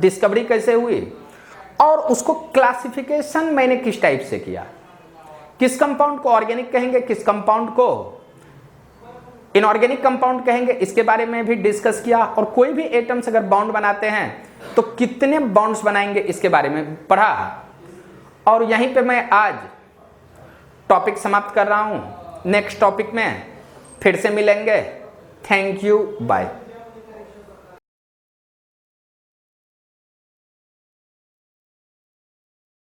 डिस्कवरी कैसे हुई, और उसको क्लासिफिकेशन मैंने किस टाइप से किया, किस कंपाउंड को ऑर्गेनिक कहेंगे, किस कंपाउंड को इनऑर्गेनिक कंपाउंड कहेंगे, इसके बारे में भी डिस्कस किया। और कोई भी एटम्स अगर बॉन्ड बनाते हैं तो कितने बॉन्ड्स बनाएंगे इसके बारे में पढ़ा। और यहीं पे मैं आज टॉपिक समाप्त कर रहा हूं, नेक्स्ट टॉपिक में फिर से मिलेंगे। Thank you, bye.